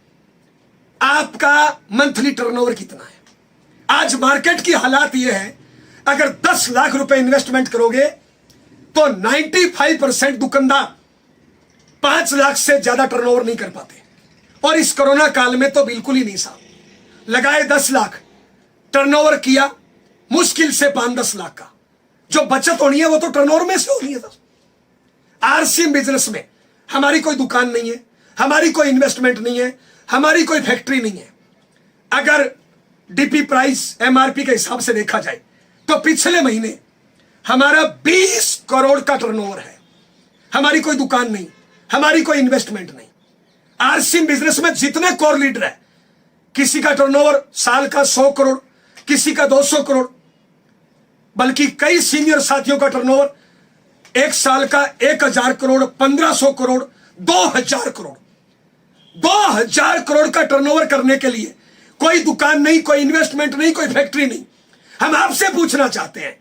आपका मंथली टर्नओवर कितना है? आज मार्केट की हालात यह है, अगर 10 लाख रुपए इन्वेस्टमेंट करोगे तो 95% दुकानदार 5 लाख से ज्यादा टर्नओवर नहीं कर पाते। और इस कोरोना काल में तो बिल्कुल ही नहीं साहब। लगाए 10 लाख, टर्नओवर किया मुश्किल से 5-10 लाख का। जो बचत होनी है वो तो टर्नओवर में से होनी है। आरसीएम बिजनेस में हमारी कोई दुकान नहीं है, हमारी कोई इन्वेस्टमेंट नहीं है, हमारी कोई फैक्ट्री नहीं है। अगर डीपी प्राइस एमआरपी के हिसाब से देखा जाए तो पिछले महीने हमारा 20 करोड़ का टर्नओवर है। हमारी कोई दुकान नहीं, हमारी कोई इन्वेस्टमेंट नहीं। आरसीएम बिजनेस में जितने कोर लीडर है, किसी का टर्नओवर साल का 100 करोड़, किसी का 200 करोड़, बल्कि कई सीनियर साथियों का टर्नओवर एक साल का 1000 करोड़, 1500 करोड़, 2000 करोड़। 2000 करोड़ का टर्नओवर करने के लिए कोई दुकान नहीं, कोई इन्वेस्टमेंट नहीं, कोई फैक्ट्री नहीं। हम आपसे पूछना चाहते हैं,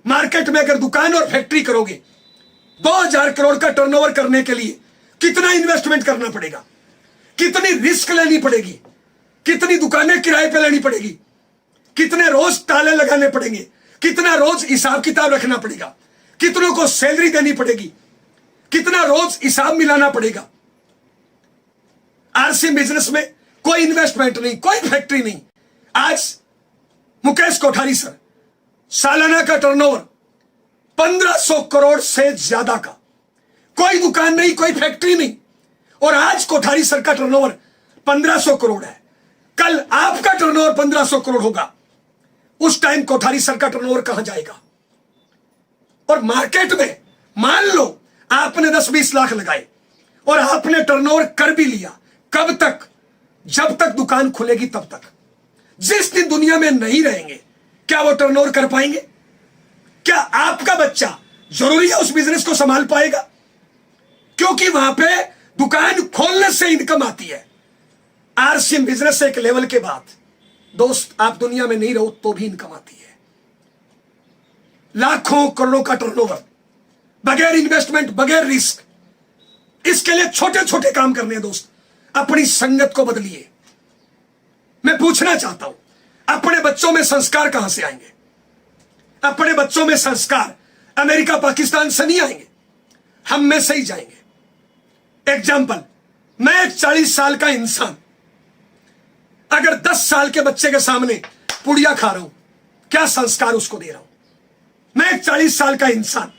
मार्केट में अगर दुकान और फैक्ट्री करोगे, 2000 करोड़ का टर्नओवर करने के लिए कितना इन्वेस्टमेंट करना पड़ेगा? कितनी रिस्क लेनी पड़ेगी? कितनी दुकानें किराए पे लेनी पड़ेगी? कितने रोज ताले लगाने पड़ेंगे? कितना रोज हिसाब किताब रखना पड़ेगा? कितनों को सैलरी देनी पड़ेगी? कितना रोज हिसाब मिलाना पड़ेगा? आरसीएम बिजनेस में कोई इन्वेस्टमेंट नहीं, कोई फैक्ट्री नहीं। आज मुकेश कोठारी सर सालाना का टर्नओवर 1500 करोड़ से ज्यादा का, कोई दुकान नहीं, कोई फैक्ट्री नहीं। और आज कोठारी सर का टर्नओवर 1500 करोड़ है। कल आपका टर्नओवर 1500 करोड़ होगा, उस टाइम कोठारी सर का टर्नओवर कहां जाएगा? और मार्केट में मान लो आपने 10-20 लाख लगाए और आपने टर्नओवर कर भी लिया, कब तक? जब तक दुकान खुलेगी तब तक। जिस दिन दुनिया में नहीं रहेंगे, क्या वो टर्नओवर कर पाएंगे? क्या आपका बच्चा जरूरी है उस बिजनेस को संभाल पाएगा? क्योंकि वहां पे दुकान खोलने से इनकम आती है। आरसीएम बिजनेस से एक लेवल के बाद दोस्त आप दुनिया में नहीं रहो तो भी इनकम आती है। लाखों करोड़ों का टर्नओवर, बगैर इन्वेस्टमेंट, बगैर रिस्क। इसके लिए छोटे छोटे काम करने हैं दोस्त। अपनी संगत को बदलिए। मैं पूछना चाहता हूं, अपने बच्चों में संस्कार कहां से आएंगे? अपने बच्चों में संस्कार अमेरिका पाकिस्तान से नहीं आएंगे, हम में से ही जाएंगे। एग्जाम्पल, मैं एक 40 साल का इंसान अगर 10 साल के बच्चे के सामने पुड़िया खा रहा हूं, क्या संस्कार उसको दे रहा हूं? मैं एक 40 साल का इंसान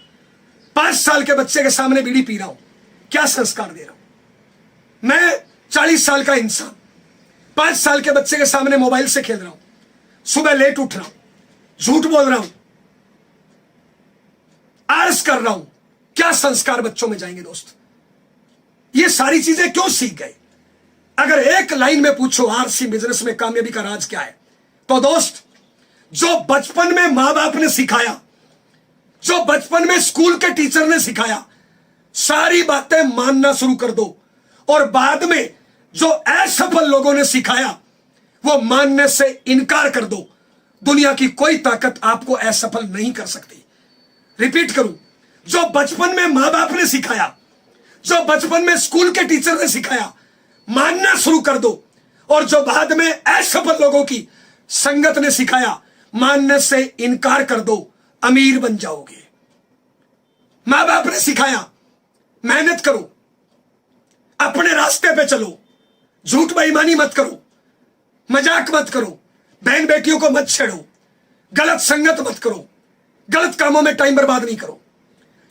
5 साल के बच्चे के सामने बीड़ी पी रहा हूं, क्या संस्कार दे रहा हूं? मैं 40 साल का इंसान 5 साल के बच्चे के सामने मोबाइल से खेल रहा हूं, सुबह लेट उठ रहा हूं, झूठ बोल रहा हूं, आलस कर रहा हूं, क्या संस्कार बच्चों में जाएंगे दोस्त? ये सारी चीजें क्यों सीख गए? अगर एक लाइन में पूछो आरसीएम बिजनेस में कामयाबी का राज क्या है, तो दोस्त जो बचपन में मां बाप ने सिखाया, जो बचपन में स्कूल के टीचर ने सिखाया, सारी बातें मानना शुरू कर दो। और बाद में जो असफल लोगों ने सिखाया वो मानने से इनकार कर दो। दुनिया की कोई ताकत आपको असफल नहीं कर सकती। रिपीट करूं, जो बचपन में मां बाप ने सिखाया, जो बचपन में स्कूल के टीचर ने सिखाया, मानना शुरू कर दो। और जो बाद में असफल लोगों की संगत ने सिखाया, मानने से इनकार कर दो, अमीर बन जाओगे। मां बाप ने सिखाया मेहनत करो, अपने रास्ते पे चलो, झूठ बेईमानी मत करो, मजाक मत करो, बहन बेटियों को मत छेड़ो, गलत संगत मत करो, गलत कामों में टाइम बर्बाद नहीं करो।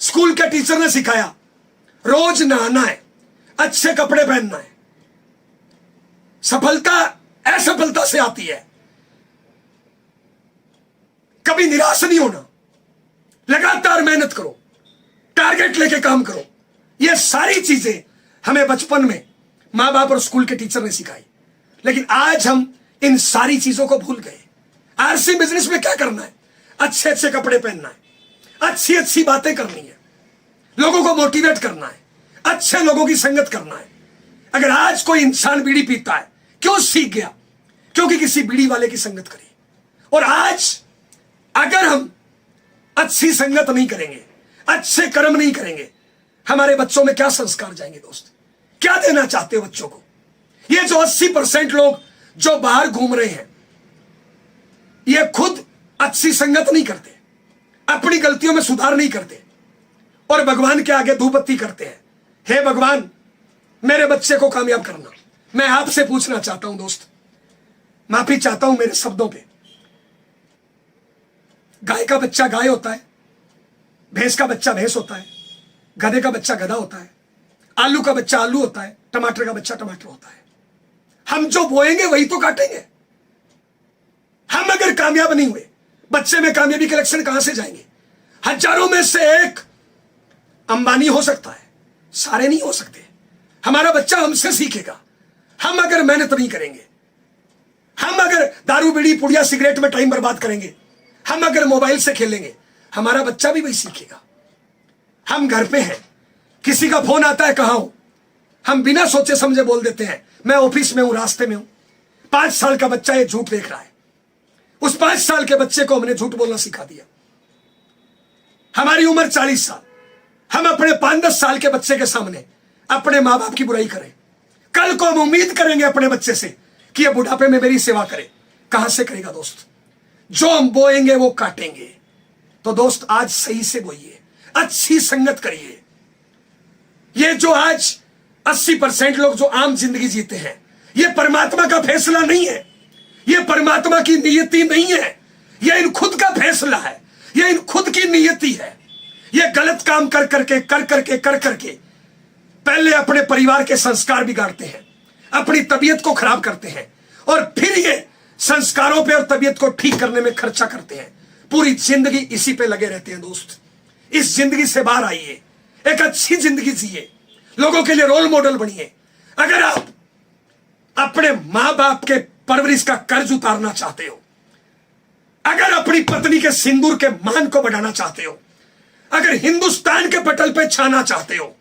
स्कूल के टीचर ने सिखाया रोज नहाना है, अच्छे कपड़े पहनना है। सफलता असफलता से आती है। कभी निराश नहीं होना, लगातार मेहनत करो, टारगेट लेके काम करो। ये सारी चीजें हमें बचपन में माँ बाप और स्कूल के टीचर ने सिखाई, लेकिन आज हम इन सारी चीजों को भूल गए। आरसी बिजनेस में क्या करना है? अच्छे अच्छे कपड़े पहनना है, अच्छी अच्छी बातें करनी है, लोगों को मोटिवेट करना है, अच्छे लोगों की संगत करना है। अगर आज कोई इंसान बीड़ी पीता है, क्यों सीख गया? क्योंकि किसी बीड़ी वाले की संगत करी। और आज अगर हम अच्छी संगत नहीं करेंगे, अच्छे कर्म नहीं करेंगे, हमारे बच्चों में क्या संस्कार जाएंगे? दोस्त, क्या देना चाहते हो बच्चों को? ये जो 80% लोग जो बाहर घूम रहे हैं, ये खुद अच्छी संगत नहीं करते, अपनी गलतियों में सुधार नहीं करते, और भगवान के आगे धूपबत्ती करते हैं। हे भगवान, मेरे बच्चे को कामयाब करना। मैं आपसे पूछना चाहता हूं दोस्त, माफी चाहता हूं मेरे शब्दों पे। गाय का बच्चा गाय होता है, भैंस का बच्चा भैंस होता है, गधे का बच्चा गधा होता है, आलू का बच्चा आलू होता है, टमाटर का बच्चा टमाटर होता है। हम जो बोएंगे वही तो काटेंगे। हम अगर कामयाब नहीं हुए, बच्चे में कामयाबी के लक्षण कहां से जाएंगे? हजारों में से एक अंबानी हो सकता है, सारे नहीं हो सकते। हमारा बच्चा हमसे सीखेगा। हम अगर मेहनत नहीं करेंगे, हम अगर दारू बीड़ी पुड़िया सिगरेट में टाइम बर्बाद करेंगे, हम अगर मोबाइल से खेलेंगे, हमारा बच्चा भी वही सीखेगा। हम घर पे हैं, किसी का फोन आता है, कहां हो, हम बिना सोचे समझे बोल देते हैं मैं ऑफिस में हूं, रास्ते में हूं। 5 साल का बच्चा ये झूठ देख रहा है, उस 5 साल के बच्चे को हमने झूठ बोलना सिखा दिया। हमारी उम्र 40 साल, हम अपने 5-10 साल के बच्चे के सामने अपने मां बाप की बुराई करें। कल को हम उम्मीद करेंगे अपने बच्चे से कि ये बुढ़ापे में मेरी सेवा करे। कहां से करेगा दोस्त? जो हम बोएंगे वो काटेंगे। तो दोस्त, आज सही से बोइए, अच्छी संगत करिए। ये जो आज 80% लोग जो आम जिंदगी जीते हैं, ये परमात्मा का फैसला नहीं है, ये परमात्मा की नियति नहीं है, ये इन खुद का फैसला है, ये इन खुद की नियति है। ये गलत काम कर करके पहले अपने परिवार के संस्कार बिगाड़ते हैं, अपनी तबीयत को खराब करते हैं, और फिर ये संस्कारों पे और तबीयत को ठीक करने में खर्चा करते हैं। पूरी जिंदगी इसी पे लगे रहते हैं। दोस्त, इस जिंदगी से बाहर आइए, एक अच्छी जिंदगी जिए, लोगों के लिए रोल मॉडल बनिए। अगर आप अपने मां बाप के परवरिश का कर्ज उतारना चाहते हो, अगर अपनी पत्नी के सिंदूर के मान को बढ़ाना चाहते हो, अगर हिंदुस्तान के पटल पे छाना चाहते हो,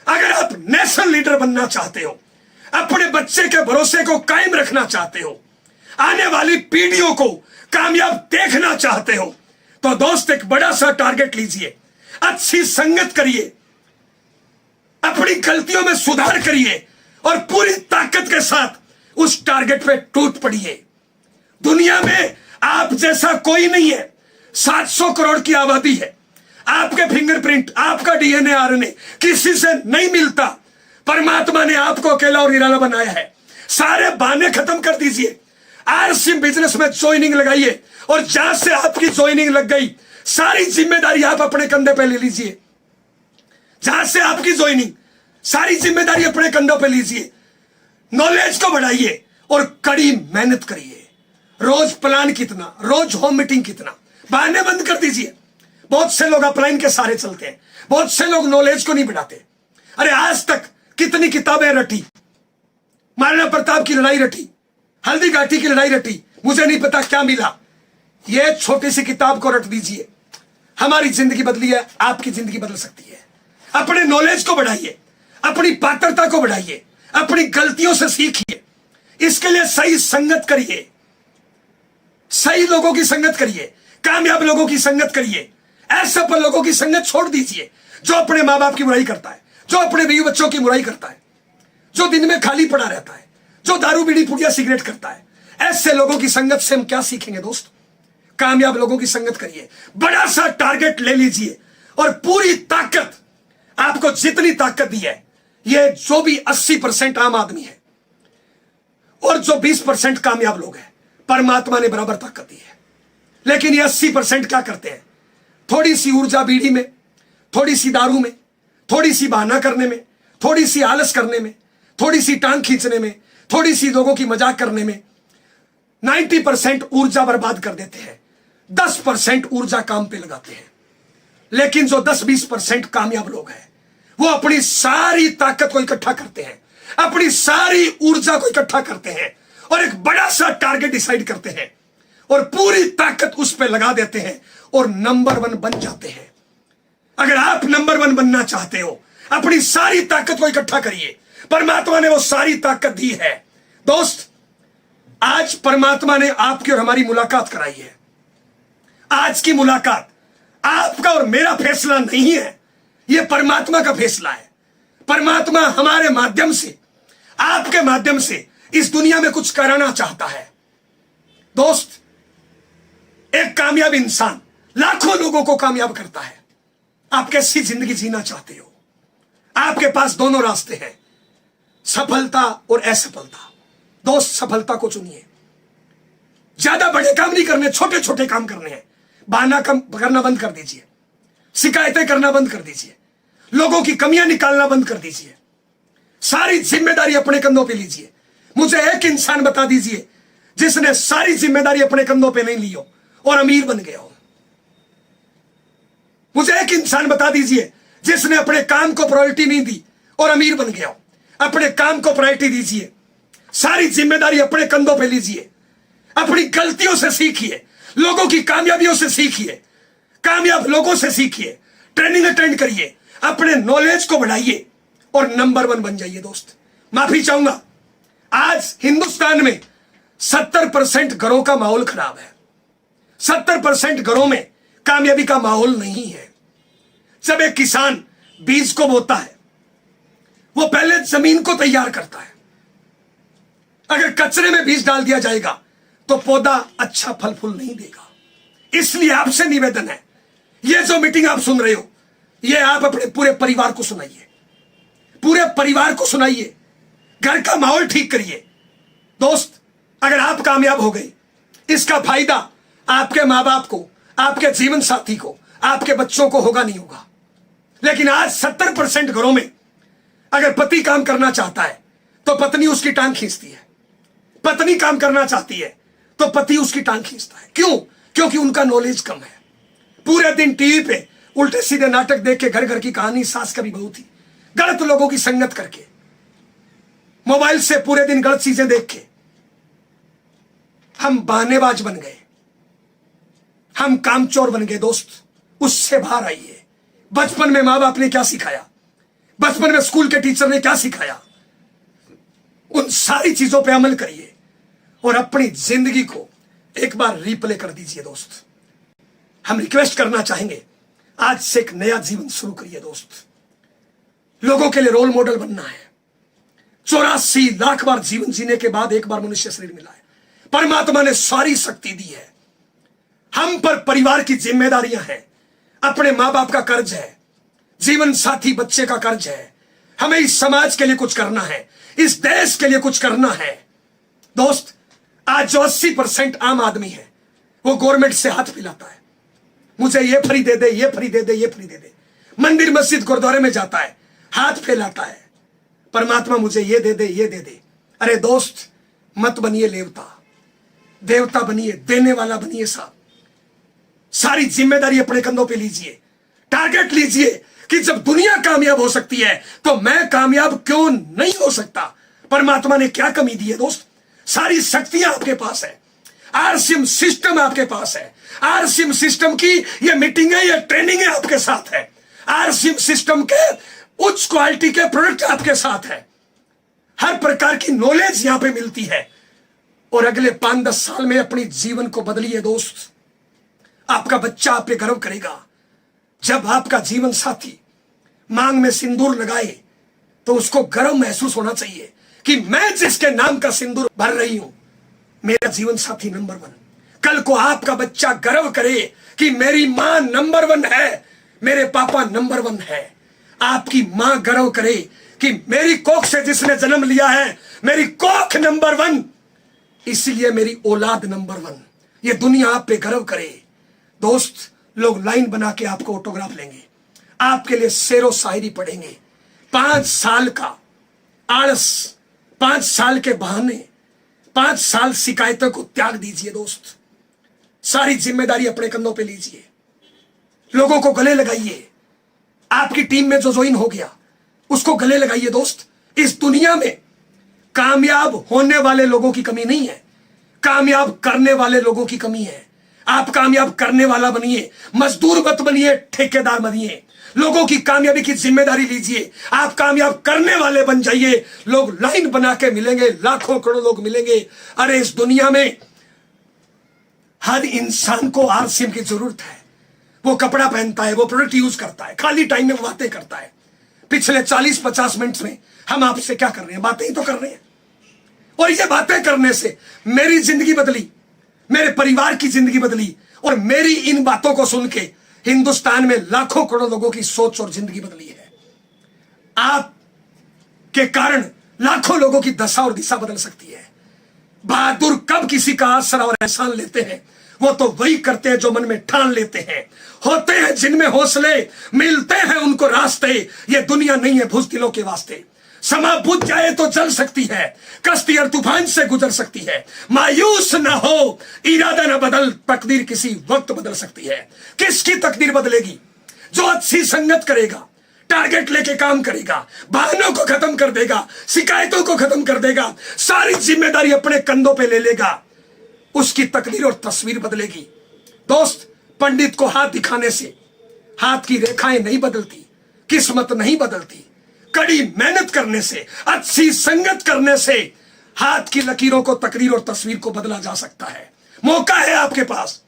अगर आप नेशनल लीडर बनना चाहते हो, अपने बच्चे के भरोसे को कायम रखना चाहते हो, आने वाली पीढ़ियों को कामयाब देखना चाहते हो, तो दोस्त एक बड़ा सा टारगेट लीजिए, अच्छी संगत करिए, अपनी गलतियों में सुधार करिए, और पूरी ताकत के साथ उस टारगेट पे टूट पड़िए। दुनिया में आप जैसा कोई नहीं है। 700 करोड़ की आबादी है, आपके फिंगरप्रिंट, आपका डीएनए आरएनए किसी से नहीं मिलता। परमात्मा ने आपको अकेला और निराला बनाया है। सारे बहाने खत्म कर दीजिए, आरसी बिजनेस में ज्वाइनिंग लगाइए, और जहां से आपकी ज्वाइनिंग लग गई, सारी जिम्मेदारी आप अपने कंधे पे ले लीजिए। जहां से आपकी ज्वाइनिंग, सारी जिम्मेदारी अपने कंधों पे लीजिए। नॉलेज को बढ़ाइए और कड़ी मेहनत करिए। रोज प्लान कितना, रोज होम मीटिंग कितना, बहाने बंद कर दीजिए। बहुत से लोग अपलाइन के सारे चलते हैं, बहुत से लोग नॉलेज को नहीं बढ़ाते। अरे आज तक कितनी किताबें रटी, महाराणा प्रताप की लड़ाई रटी, हल्दी घाटी की लड़ाई रटी, मुझे नहीं पता क्या मिला। ये छोटी सी किताब को रट दीजिए। हमारी जिंदगी बदली है, आपकी जिंदगी बदल सकती है। अपने नॉलेज को बढ़ाइए, अपनी पात्रता को बढ़ाइए, अपनी गलतियों से सीखिए। इसके लिए सही संगत करिए, सही लोगों की संगत करिए, कामयाब लोगों की संगत करिए। असफल लोगों की संगत छोड़ दीजिए, जो अपने मां बाप की बुराई करता है, जो अपने बीवी बच्चों की बुराई करता है, जो दिन में खाली पड़ा रहता है, जो दारू बीड़ी पुड़िया सिगरेट करता है। ऐसे लोगों की संगत से हम क्या सीखेंगे दोस्त? कामयाब लोगों की संगत करिए, बड़ा सा टारगेट ले लीजिए, और पूरी ताकत, आपको जितनी ताकत दी है, ये जो भी 80% आम आदमी है और जो 20% कामयाब लोग हैं, परमात्मा ने बराबर ताकत दी है। लेकिन ये 80% क्या करते हैं? थोड़ी सी ऊर्जा बीड़ी में, थोड़ी सी दारू में, थोड़ी सी बहाना करने में, थोड़ी सी आलस करने में, थोड़ी सी टांग खींचने में, थोड़ी सी लोगों की मजाक करने में 90% ऊर्जा बर्बाद कर देते हैं। 10% ऊर्जा काम पे लगाते हैं, लेकिन जो 10-20% कामयाब लोग हैं वो अपनी सारी ताकत को इकट्ठा करते हैं, अपनी सारी ऊर्जा को इकट्ठा करते हैं और एक बड़ा सा टारगेट डिसाइड करते हैं और पूरी ताकत उस पर लगा देते हैं और नंबर 1 बन जाते हैं। अगर आप नंबर 1 बनना चाहते हो, अपनी सारी ताकत को इकट्ठा करिए। परमात्मा ने वो सारी ताकत दी है। दोस्त, आज परमात्मा ने आपकी और हमारी मुलाकात कराई है। आज की मुलाकात आपका और मेरा फैसला नहीं है, यह परमात्मा का फैसला है। परमात्मा हमारे माध्यम से, आपके माध्यम से इस दुनिया में कुछ कराना चाहता है। दोस्त, एक कामयाब इंसान लाखों लोगों को कामयाब करता है। आप कैसी जिंदगी जीना चाहते हो? आपके पास दोनों रास्ते हैं, सफलता और असफलता। दोस्त, सफलता को चुनिए। ज्यादा बड़े काम नहीं करने, छोटे छोटे काम करने हैं। बहाना करना बंद कर दीजिए, शिकायतें करना बंद कर दीजिए, लोगों की कमियां निकालना बंद कर दीजिए। सारी जिम्मेदारी अपने कंधों पे लीजिए। मुझे एक इंसान बता दीजिए जिसने सारी जिम्मेदारी अपने कंधों पे नहीं ली हो और अमीर बन गया हो। मुझे एक इंसान बता दीजिए जिसने अपने काम को प्रायोरिटी नहीं दी और अमीर बन गया हो। अपने काम को प्रायोरिटी दीजिए, सारी जिम्मेदारी अपने कंधों पे लीजिए, अपनी गलतियों से सीखिए, लोगों की कामयाबियों से सीखिए, कामयाब लोगों से सीखिए, ट्रेनिंग अटेंड करिए, अपने नॉलेज को बढ़ाइए और नंबर 1 बन जाइए। दोस्त, माफी चाहूंगा, आज हिंदुस्तान में 70% घरों का माहौल खराब है। 70% घरों में कामयाबी का माहौल नहीं है। जब एक किसान बीज को बोता है, वो पहले जमीन को तैयार करता है। अगर कचरे में बीज डाल दिया जाएगा तो पौधा अच्छा फल फूल नहीं देगा। इसलिए आपसे निवेदन है, ये जो मीटिंग आप सुन रहे हो, ये आप अपने पूरे परिवार को सुनाइए, पूरे परिवार को सुनाइए, घर का माहौल ठीक करिए। दोस्त, अगर आप कामयाब हो गए, इसका फायदा आपके मां बाप को, आपके जीवन साथी को, आपके बच्चों को होगा नहीं होगा। लेकिन आज 70% घरों में अगर पति काम करना चाहता है तो पत्नी उसकी टांग खींचती है, पत्नी काम करना चाहती है तो पति उसकी टांग खींचता है। क्यों? क्योंकि उनका नॉलेज कम है। पूरे दिन टीवी पे उल्टे सीधे नाटक देख के, घर घर की कहानी, सास कभी बहू थी, गलत लोगों की संगत करके, मोबाइल से पूरे दिन गलत चीजें देख के हम बहानेबाज बन गए, हम कामचोर बन गए। दोस्त, उससे बाहर आइए। बचपन में मां बाप ने क्या सिखाया, बचपन में स्कूल के टीचर ने क्या सिखाया, उन सारी चीजों पे अमल करिए और अपनी जिंदगी को एक बार रिप्ले कर दीजिए। दोस्त, हम रिक्वेस्ट करना चाहेंगे, आज से एक नया जीवन शुरू करिए। दोस्त, लोगों के लिए रोल मॉडल बनना है। 84 लाख बार जीवन जीने के बाद एक बार मनुष्य शरीर मिला है। परमात्मा ने सारी शक्ति दी है। हम पर परिवार की जिम्मेदारियां हैं, अपने मां बाप का कर्ज है, जीवन साथी बच्चे का कर्ज है। हमें इस समाज के लिए कुछ करना है, इस देश के लिए कुछ करना है। दोस्त, आज जो 80% आम आदमी है वो गवर्नमेंट से हाथ मिलाता है, मुझे ये फ्री दे दे, ये फ्री दे दे, ये फ्री दे दे। मंदिर मस्जिद गुरुद्वारे में जाता है, हाथ फैलाता है, परमात्मा मुझे ये दे दे, ये दे दे। अरे दोस्त, मत बनिए देवता, देवता बनिए, देने वाला बनिए। साहब, सारी जिम्मेदारी अपने कंधों पे लीजिए। टारगेट लीजिए कि जब दुनिया कामयाब हो सकती है तो मैं कामयाब क्यों नहीं हो सकता। परमात्मा ने क्या कमी दी है? दोस्त, सारी शक्तियां आपके पास है, आरसीएम सिस्टम आपके पास है। आरसीएम सिस्टम की ये मीटिंग है, ये ट्रेनिंग है आपके साथ है। आरसीएम सिस्टम के उच्च क्वालिटी के प्रोडक्ट आपके साथ है। हर प्रकार की नॉलेज यहां पे मिलती है और अगले 5-10 साल में अपनी जीवन को बदलिए। दोस्त, आपका बच्चा आप पे गर्व करेगा। जब आपका जीवन साथी मांग में सिंदूर लगाए तो उसको गर्व महसूस होना चाहिए कि मैं जिसके नाम का सिंदूर भर रही हूं, मेरा जीवन साथी नंबर 1। कल को आपका बच्चा गर्व करे कि मेरी मां नंबर 1 है, मेरे पापा नंबर 1 है। आपकी मां गर्व करे कि मेरी कोख से जिसने जन्म लिया है, मेरी कोख नंबर 1, इसलिए मेरी औलाद नंबर 1। ये दुनिया आप पे गर्व करे। दोस्त, लोग लाइन बना के आपको ऑटोग्राफ लेंगे, आपके लिए शेरो शायरी पढ़ेंगे। 5 साल का आलस, 5 साल के बहाने, 5 साल शिकायतों को त्याग दीजिए। दोस्त, सारी जिम्मेदारी अपने कंधों पे लीजिए, लोगों को गले लगाइए। आपकी टीम में जो ज्वाइन हो गया उसको गले लगाइए। दोस्त, इस दुनिया में कामयाब होने वाले लोगों की कमी नहीं है, कामयाब करने वाले लोगों की कमी है। आप कामयाब करने वाला बनिए, मजदूर मत बनिए, ठेकेदार बनिए। लोगों की कामयाबी की जिम्मेदारी लीजिए, आप कामयाब करने वाले बन जाइए। लोग लाइन बना के मिलेंगे, लाखों करोड़ों लोग मिलेंगे। अरे इस दुनिया में हर इंसान को आरसीएम की जरूरत है। वो कपड़ा पहनता है, वो प्रोडक्ट यूज करता है, खाली टाइम में वो बातें करता है। पिछले 40-50 मिनट में हम आपसे क्या कर रहे हैं? बातें ही तो कर रहे हैं। और ये बातें करने से मेरी जिंदगी बदली, मेरे परिवार की जिंदगी बदली, और मेरी इन बातों को सुन के हिंदुस्तान में लाखों करोड़ लोगों की सोच और जिंदगी बदली है। आप के कारण लाखों लोगों की दशा और दिशा बदल सकती है। बहादुर कब किसी का आसरा और एहसान लेते हैं? वो तो वही करते हैं जो मन में ठान लेते हैं। होते हैं जिनमें हौसले, मिलते हैं उनको रास्ते। ये दुनिया नहीं है बुज़दिलों के वास्ते। समा बुझ जाए तो जल सकती है, कश्ती और तूफान से गुजर सकती है। मायूस ना हो, इरादा ना बदल, तकदीर किसी वक्त बदल सकती है। किसकी तकदीर बदलेगी? जो अच्छी संगत करेगा, टारगेट लेके काम करेगा, बहानों को खत्म कर देगा, शिकायतों को खत्म कर देगा, सारी जिम्मेदारी अपने कंधों पे ले लेगा, उसकी तकदीर और तस्वीर बदलेगी। दोस्त, पंडित को हाथ दिखाने से हाथ की रेखाएं नहीं बदलती, किस्मत नहीं बदलती। कड़ी मेहनत करने से, अच्छी संगत करने से हाथ की लकीरों को, तकदीर और तस्वीर को बदला जा सकता है। मौका है आपके पास,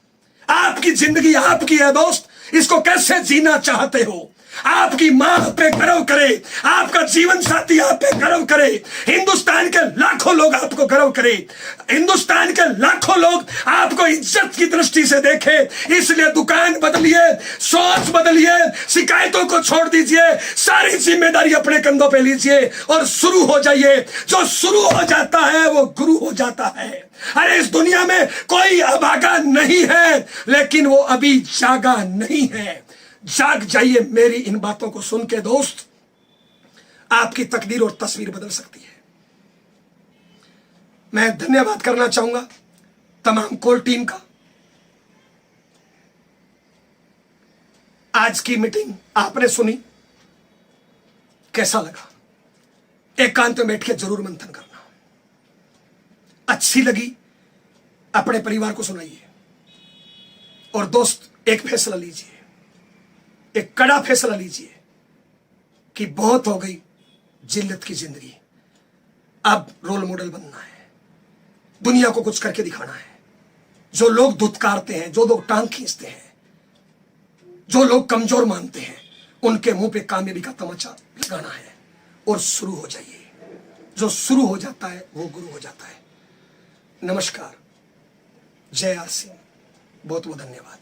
आपकी जिंदगी आपकी है दोस्त। इसको कैसे जीना चाहते हो? आपकी मां आप पे गर्व करे, आपका जीवन साथी आप पे गर्व करे, हिंदुस्तान के लाखों लोग आपको गर्व करे, हिंदुस्तान के लाखों लोग आपको इज्जत की दृष्टि से देखे। इसलिए दुकान बदलिए, सोच बदलिए, शिकायतों को छोड़ दीजिए, सारी जिम्मेदारी अपने कंधों पे लीजिए और शुरू हो जाइए। जो शुरू हो जाता है वो गुरु हो जाता है। अरे इस दुनिया में कोई अभागा नहीं है, लेकिन वो अभी जागा नहीं है। जाग जाइए मेरी इन बातों को सुन के दोस्त, आपकी तकदीर और तस्वीर बदल सकती है। मैं धन्यवाद करना चाहूंगा तमाम कोर टीम का। आज की मीटिंग आपने सुनी, कैसा लगा? एकांत में बैठ के जरूर मंथन करना। अच्छी लगी, अपने परिवार को सुनाइए। और दोस्त, एक फैसला लीजिए, एक कड़ा फैसला लीजिए कि बहुत हो गई जिल्लत की जिंदगी, अब रोल मॉडल बनना है, दुनिया को कुछ करके दिखाना है। जो लोग धुतकारते हैं, जो लोग टांग खींचते हैं, जो लोग कमजोर मानते हैं, उनके मुंह पे कामयाबी का तमाचा लगाना है और शुरू हो जाइए। जो शुरू हो जाता है वो गुरु हो जाता है। नमस्कार, जय आरसीएम, बहुत बहुत धन्यवाद।